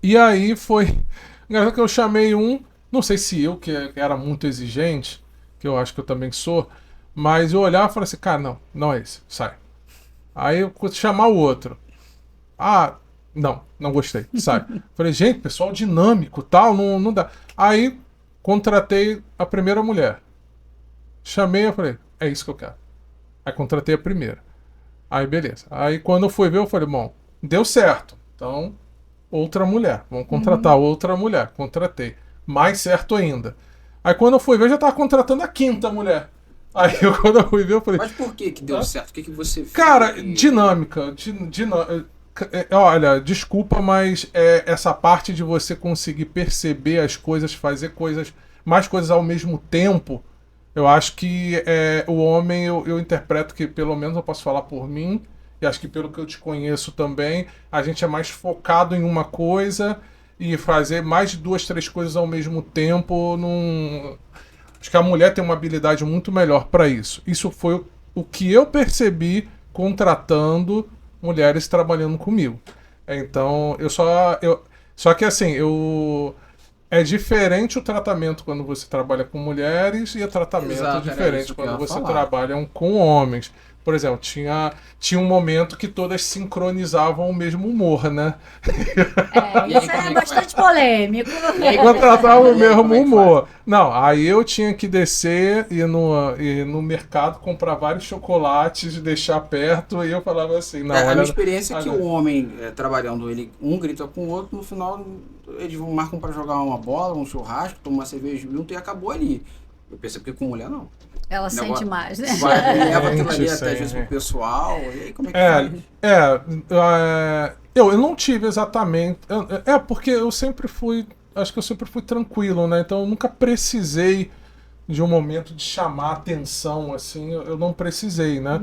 E aí foi engraçado que eu chamei não sei se eu, que era muito exigente, que eu acho que eu também sou, mas eu olhava e falei assim, cara, não é esse, sai. Aí eu chamar o outro. Não gostei, sai. Falei, gente, pessoal dinâmico, tal, não dá. Aí contratei a primeira mulher. Chamei, eu falei, é isso que eu quero. Aí contratei a primeira. Aí beleza. Aí quando eu fui ver, eu falei, bom, deu certo. Então, outra mulher. Vamos contratar outra mulher. Contratei. Mais certo ainda. Aí quando eu fui ver, eu já estava contratando a quinta mulher. Aí quando eu fui ver, eu falei... Mas por que deu certo? O que você fez? Cara, dinâmica. Olha, desculpa, mas essa parte de você conseguir perceber as coisas, fazer mais coisas ao mesmo tempo, eu acho que o homem, eu interpreto que, pelo menos eu posso falar por mim, e acho que pelo que eu te conheço também, a gente é mais focado em uma coisa e fazer mais de 2, 3 coisas ao mesmo tempo Acho que a mulher tem uma habilidade muito melhor para isso. Isso foi o que eu percebi contratando mulheres trabalhando comigo. Então, só que assim, é diferente o tratamento quando você trabalha com mulheres e o tratamento diferente quando você trabalha com homens. Por exemplo, tinha um momento que todas sincronizavam o mesmo humor, né? Isso é bastante polêmico. E contratavam o mesmo humor. Não, aí eu tinha que descer e ir no mercado comprar vários chocolates, deixar perto, e eu falava assim... Não, a minha experiência é que o homem trabalhando, um grita com o outro, no final eles marcam para jogar uma bola, um churrasco, tomar uma cerveja junto e acabou ali. Eu percebo que com mulher não. Ela sente mais, né? Leva aquilo ali até às vezes pro pessoal. E aí, como é que faz? Eu não tive exatamente... porque eu sempre fui... Acho que eu sempre fui tranquilo, né? Então eu nunca precisei de um momento de chamar atenção, assim. Eu não precisei, né?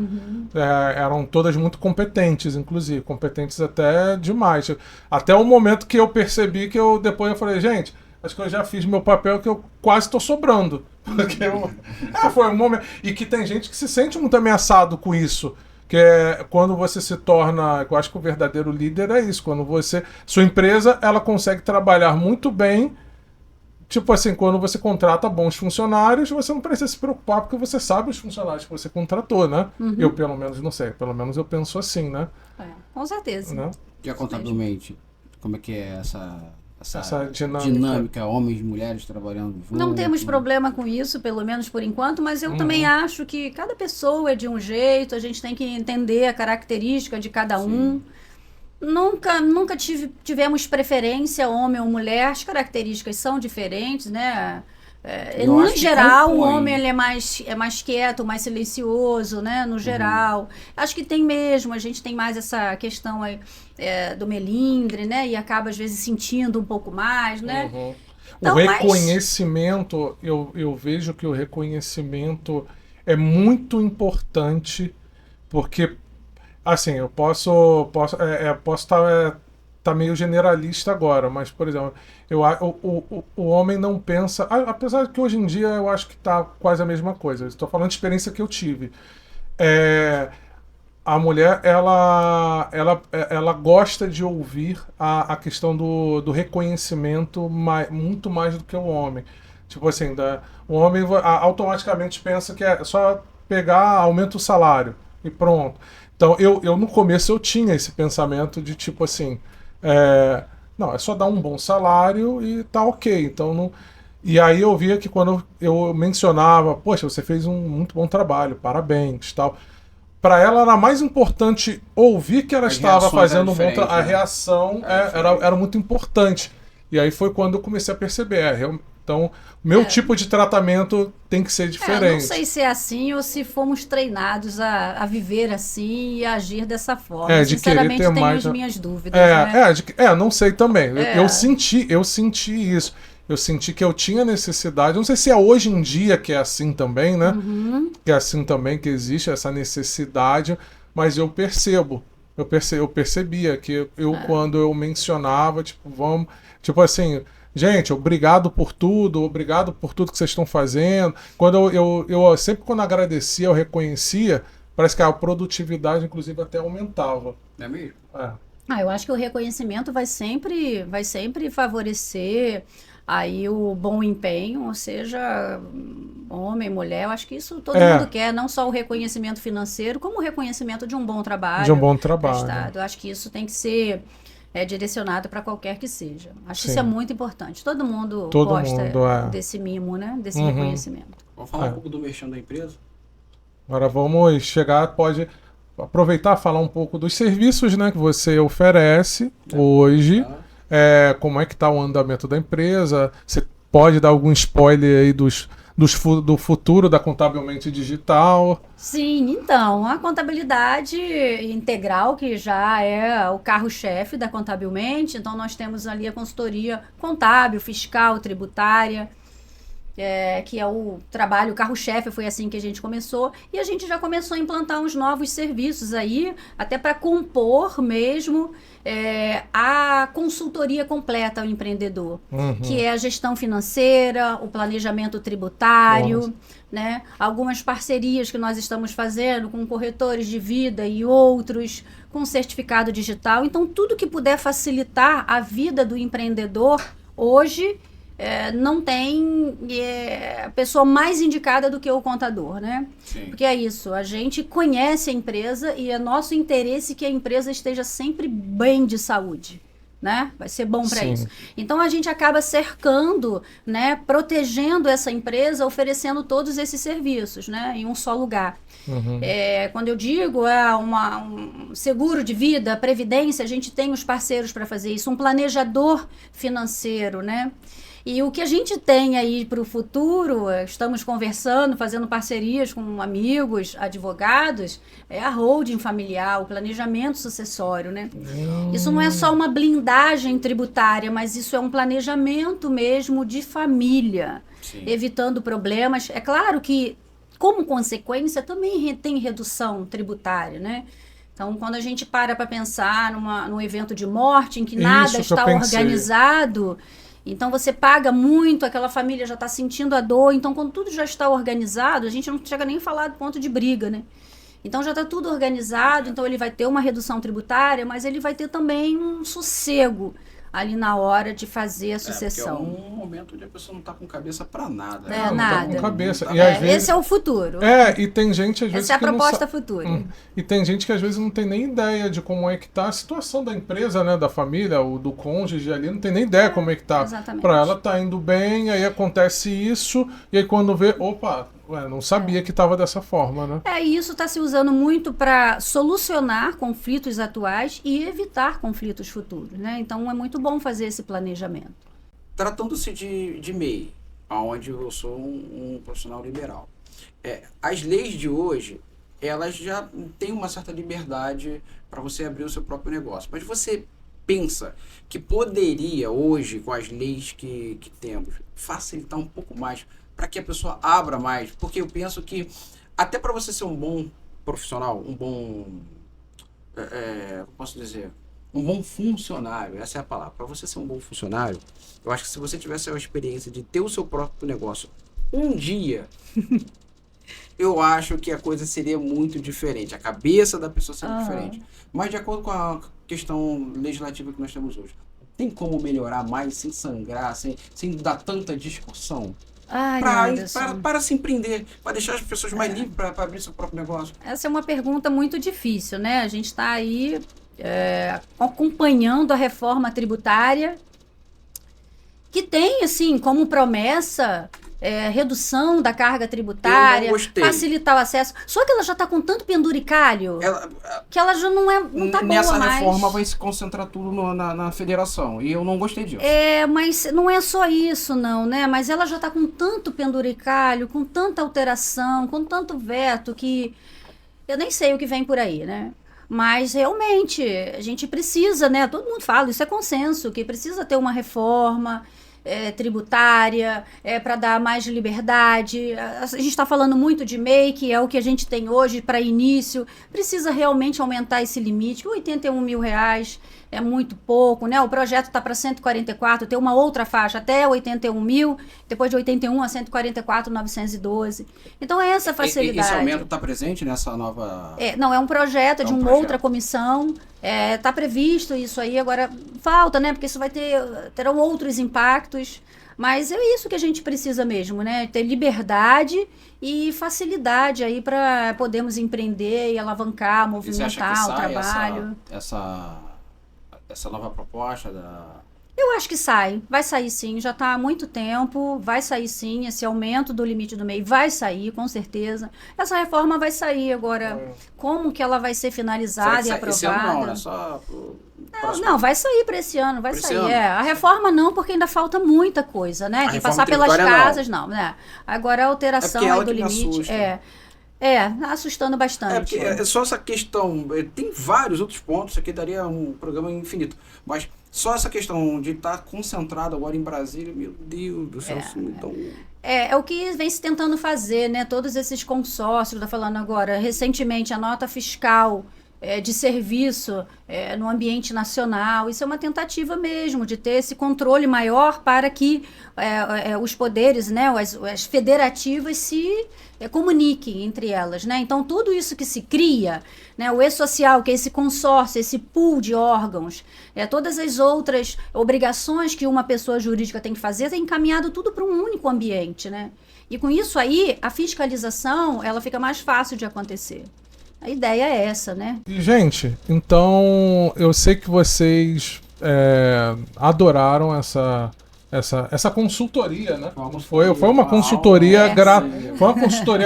Eram todas muito competentes, inclusive. Competentes até demais. Até o momento que eu percebi que depois eu falei, gente... Acho que eu já fiz meu papel, que eu quase estou sobrando. Porque foi um momento... E que tem gente que se sente muito ameaçado com isso. Que é quando você se torna... Eu acho que o verdadeiro líder é isso. Quando sua empresa, ela consegue trabalhar muito bem. Tipo assim, quando você contrata bons funcionários, você não precisa se preocupar, porque você sabe os funcionários que você contratou, né? Eu, pelo menos, não sei. Pelo menos eu penso assim, né? Com certeza. Né? E contabilmente, como é que é essa dinâmica, homens e mulheres trabalhando juntos? Não temos problema com isso, pelo menos por enquanto, mas eu também acho que cada pessoa é de um jeito, a gente tem que entender a característica de cada um. Nunca tivemos preferência, homem ou mulher, as características são diferentes, né? No geral, o homem ele é mais quieto, mais silencioso, né? No geral. Acho que tem mesmo, a gente tem mais essa questão aí, do melindre, né? E acaba, às vezes, sentindo um pouco mais, né? Então, o reconhecimento, eu vejo que o reconhecimento é muito importante, porque, assim, eu posso estar tá meio generalista agora, mas, por exemplo, o homem não pensa, apesar que hoje em dia eu acho que está quase a mesma coisa, estou falando de experiência que eu tive. A mulher, ela gosta de ouvir a questão do reconhecimento muito mais do que o homem. Tipo assim, o homem automaticamente pensa que é só pegar, aumenta o salário e pronto. Então, eu no começo eu tinha esse pensamento de tipo assim, não, é só dar um bom salário e tá ok. Então, não... E aí eu via que quando eu mencionava, poxa, você fez um muito bom trabalho, parabéns, tal. Para ela era mais importante ouvir que ela estava fazendo um bom trabalho. A reação era muito importante. E aí foi quando eu comecei a perceber. Então, meu tipo de tratamento tem que ser diferente. Não sei se é assim ou se fomos treinados a viver assim e a agir dessa forma. Sinceramente, tenho as minhas dúvidas. Não sei também. Eu senti isso. Eu senti que eu tinha necessidade. Não sei se é hoje em dia que é assim também, né? Que é assim também, que existe essa necessidade. Mas eu percebo. Eu percebia que quando eu mencionava, tipo assim, gente, obrigado por tudo que vocês estão fazendo. Quando eu sempre quando agradecia, eu reconhecia, parece que a produtividade, inclusive, até aumentava. É mesmo? Eu acho que o reconhecimento vai sempre favorecer aí o bom empenho, ou seja, homem, mulher, eu acho que isso todo mundo quer, não só o reconhecimento financeiro, como o reconhecimento de um bom trabalho. De um bom trabalho. Prestado. Eu acho que isso tem que ser direcionado para qualquer que seja. Acho que isso é muito importante. Todo mundo gosta desse mimo, né? Desse reconhecimento. Vamos falar um pouco do merchan da empresa? Agora vamos pode aproveitar e falar um pouco dos serviços, né, que você oferece hoje. Como é que está o andamento da empresa? Você pode dar algum spoiler aí do futuro da Contabilmente Digital? Sim, então, a contabilidade integral, que já é o carro-chefe da Contabilmente, então nós temos ali a consultoria contábil, fiscal, tributária, que é o trabalho, o carro-chefe, foi assim que a gente começou, e a gente já começou a implantar uns novos serviços aí, até para compor mesmo a consultoria completa ao empreendedor, que é a gestão financeira, o planejamento tributário, né? Algumas parcerias que nós estamos fazendo com corretores de vida e outros, com certificado digital. Então, tudo que puder facilitar a vida do empreendedor hoje, não tem pessoa mais indicada do que o contador, né? Sim. Porque é isso, a gente conhece a empresa e é nosso interesse que a empresa esteja sempre bem de saúde, né? Vai ser bom para isso. Então a gente acaba cercando, né, protegendo essa empresa, oferecendo todos esses serviços, né, em um só lugar. Quando eu digo um seguro de vida, previdência, a gente tem os parceiros para fazer isso, um planejador financeiro, né? E o que a gente tem aí para o futuro, estamos conversando, fazendo parcerias com amigos, advogados, é a holding familiar, o planejamento sucessório, né? Isso não é só uma blindagem tributária, mas isso é um planejamento mesmo de família, evitando problemas. É claro que, como consequência, também tem redução tributária, né? Então, quando a gente para pensar num evento de morte em que nada está organizado... Então, você paga muito, aquela família já está sentindo a dor. Então, quando tudo já está organizado, a gente não chega nem a falar do ponto de briga, né? Então, já está tudo organizado. Então, ele vai ter uma redução tributária, mas ele vai ter também um sossego ali na hora de fazer a sucessão. Porque é um momento onde a pessoa não está com cabeça para nada. Não tá com cabeça. E às vezes... Esse é o futuro. E tem gente às vezes Essa é a proposta futura. E tem gente que às vezes não tem nem ideia de como é que tá a situação da empresa, né, da família, ou do cônjuge ali, não tem nem ideia como é que tá. Exatamente. Para ela tá indo bem, aí acontece isso, e aí quando vê, opa, Não sabia que estava dessa forma, né? E isso está se usando muito para solucionar conflitos atuais e evitar conflitos futuros, né? Então é muito bom fazer esse planejamento. Tratando-se de MEI, onde eu sou um profissional liberal, as leis de hoje, elas já têm uma certa liberdade para você abrir o seu próprio negócio. Mas você pensa que poderia hoje, com as leis que temos, facilitar um pouco mais para que a pessoa abra mais? Porque eu penso que até para você ser um bom profissional, um bom, posso dizer, um bom funcionário, essa é a palavra. Para você ser um bom funcionário, eu acho que se você tivesse a experiência de ter o seu próprio negócio um dia, eu acho que a coisa seria muito diferente. A cabeça da pessoa seria diferente. Mas de acordo com a questão legislativa que nós temos hoje, tem como melhorar mais sem sangrar, sem dar tanta discussão? Para se empreender, para deixar as pessoas mais livres para abrir seu próprio negócio? Essa é uma pergunta muito difícil, né? A gente está aí acompanhando a reforma tributária, que tem, assim, como promessa redução da carga tributária, facilitar o acesso. Só que ela já está com tanto penduricalho que ela já não está boa mais. Nessa reforma vai se concentrar tudo na federação, e eu não gostei disso. Mas não é só isso, não, né? Mas ela já está com tanto penduricalho, com tanta alteração, com tanto veto, que eu nem sei o que vem por aí, né? Mas realmente a gente precisa, né? Todo mundo fala, isso é consenso, que precisa ter uma reforma tributária, para dar mais liberdade. A gente está falando muito de MEI, que é o que a gente tem hoje para início. Precisa realmente aumentar esse limite. R$81 mil é muito pouco, né? O projeto está para 144, tem uma outra faixa até 81 mil, depois de 81 a 144.912. Então é essa facilidade. Esse aumento está presente nessa nova... Não, é um projeto de uma outra comissão. Está previsto isso aí, agora falta, né? Porque isso terão outros impactos. Mas é isso que a gente precisa mesmo, né? Ter liberdade e facilidade aí para podermos empreender e alavancar, movimentar o trabalho. Essa nova proposta Eu acho que vai sair sim, já está há muito tempo, vai sair sim, esse aumento do limite do MEI vai sair, com certeza. Essa reforma vai sair agora, como que ela vai ser finalizada e aprovada? Esse ano não, né? Só não, vai sair para esse ano, vai sair. A reforma não, porque ainda falta muita coisa, né? Tem que passar pelas casas, não, né? Agora a alteração do limite assustando bastante. Porque só essa questão, tem vários outros pontos, isso aqui daria um programa infinito, mas só essa questão de estar concentrado agora em Brasília, meu Deus do céu, então... É o que vem se tentando fazer, né? Todos esses consórcios, tá falando agora, recentemente a nota fiscal de serviço no ambiente nacional, isso é uma tentativa mesmo de ter esse controle maior para que os poderes, né, as federativas se comuniquem entre elas, né? Então tudo isso que se cria, né, o E-Social, que é esse consórcio, esse pool de órgãos, todas as outras obrigações que uma pessoa jurídica tem que fazer, tem encaminhado tudo para um único ambiente, né? E com isso aí, a fiscalização, ela fica mais fácil de acontecer. A ideia é essa, né? E, gente, então eu sei que vocês adoraram essa consultoria, né? Foi uma consultoria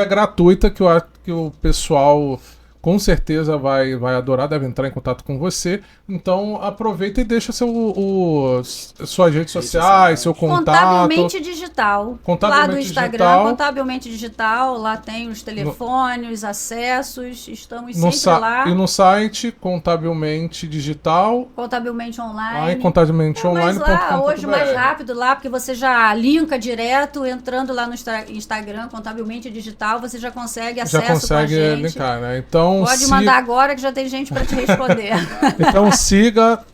gratuita que o pessoal com certeza vai adorar, deve entrar em contato com você. Então aproveita e deixa suas redes sociais, seu contato. Contabilmente Digital. Lá do Instagram, Contabilmente Digital, lá tem os telefones, os acessos, estamos sempre lá. E no site, Contabilmente Digital. Contabilmente Online. Contabilmente Online. Mas lá, hoje mais rápido lá, porque você já linka direto, entrando lá no Instagram, Contabilmente Digital, você já consegue acesso com a gente. Já consegue linkar, né? Então, pode mandar agora que já tem gente para te responder. Então siga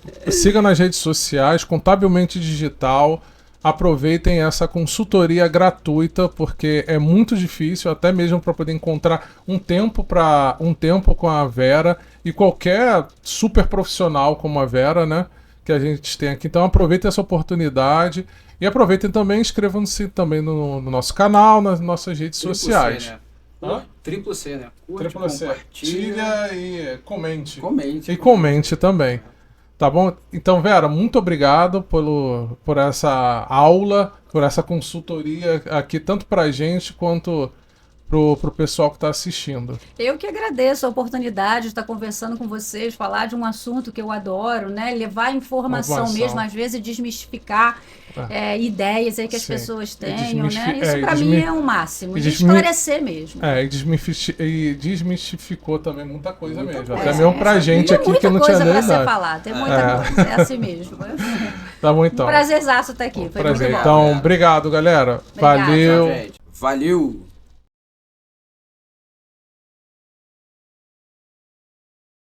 nas redes sociais, Contabilmente Digital. Aproveitem essa consultoria gratuita, porque é muito difícil, até mesmo para poder encontrar um tempo com a Vera e qualquer super profissional como a Vera, né? Que a gente tem aqui. Então aproveitem essa oportunidade e aproveitem também, inscrevam-se também no nosso canal, nas nossas redes sociais. C, né? Triplo C, né? Curte, compartilha e comente. E comente também. Tá bom? Então, Vera, muito obrigado por essa aula, por essa consultoria aqui, tanto pra gente quanto pro pessoal que está assistindo. Eu que agradeço a oportunidade de estar conversando com vocês, falar de um assunto que eu adoro, né? Levar informação mesmo, às vezes desmistificar ideias aí que as pessoas tenham, né? Isso para mim é o máximo, de esclarecer mesmo. E desmistificou também muita coisa mesmo. Até mesmo pra gente aqui que não tinha nem idade. Tem muita coisa para ser falada, tem muita coisa, é assim mesmo. Tá bom então. Um prazerzaço estar aqui, foi prazer. muito bom. Então, obrigado, galera. Obrigada. Valeu. Valeu.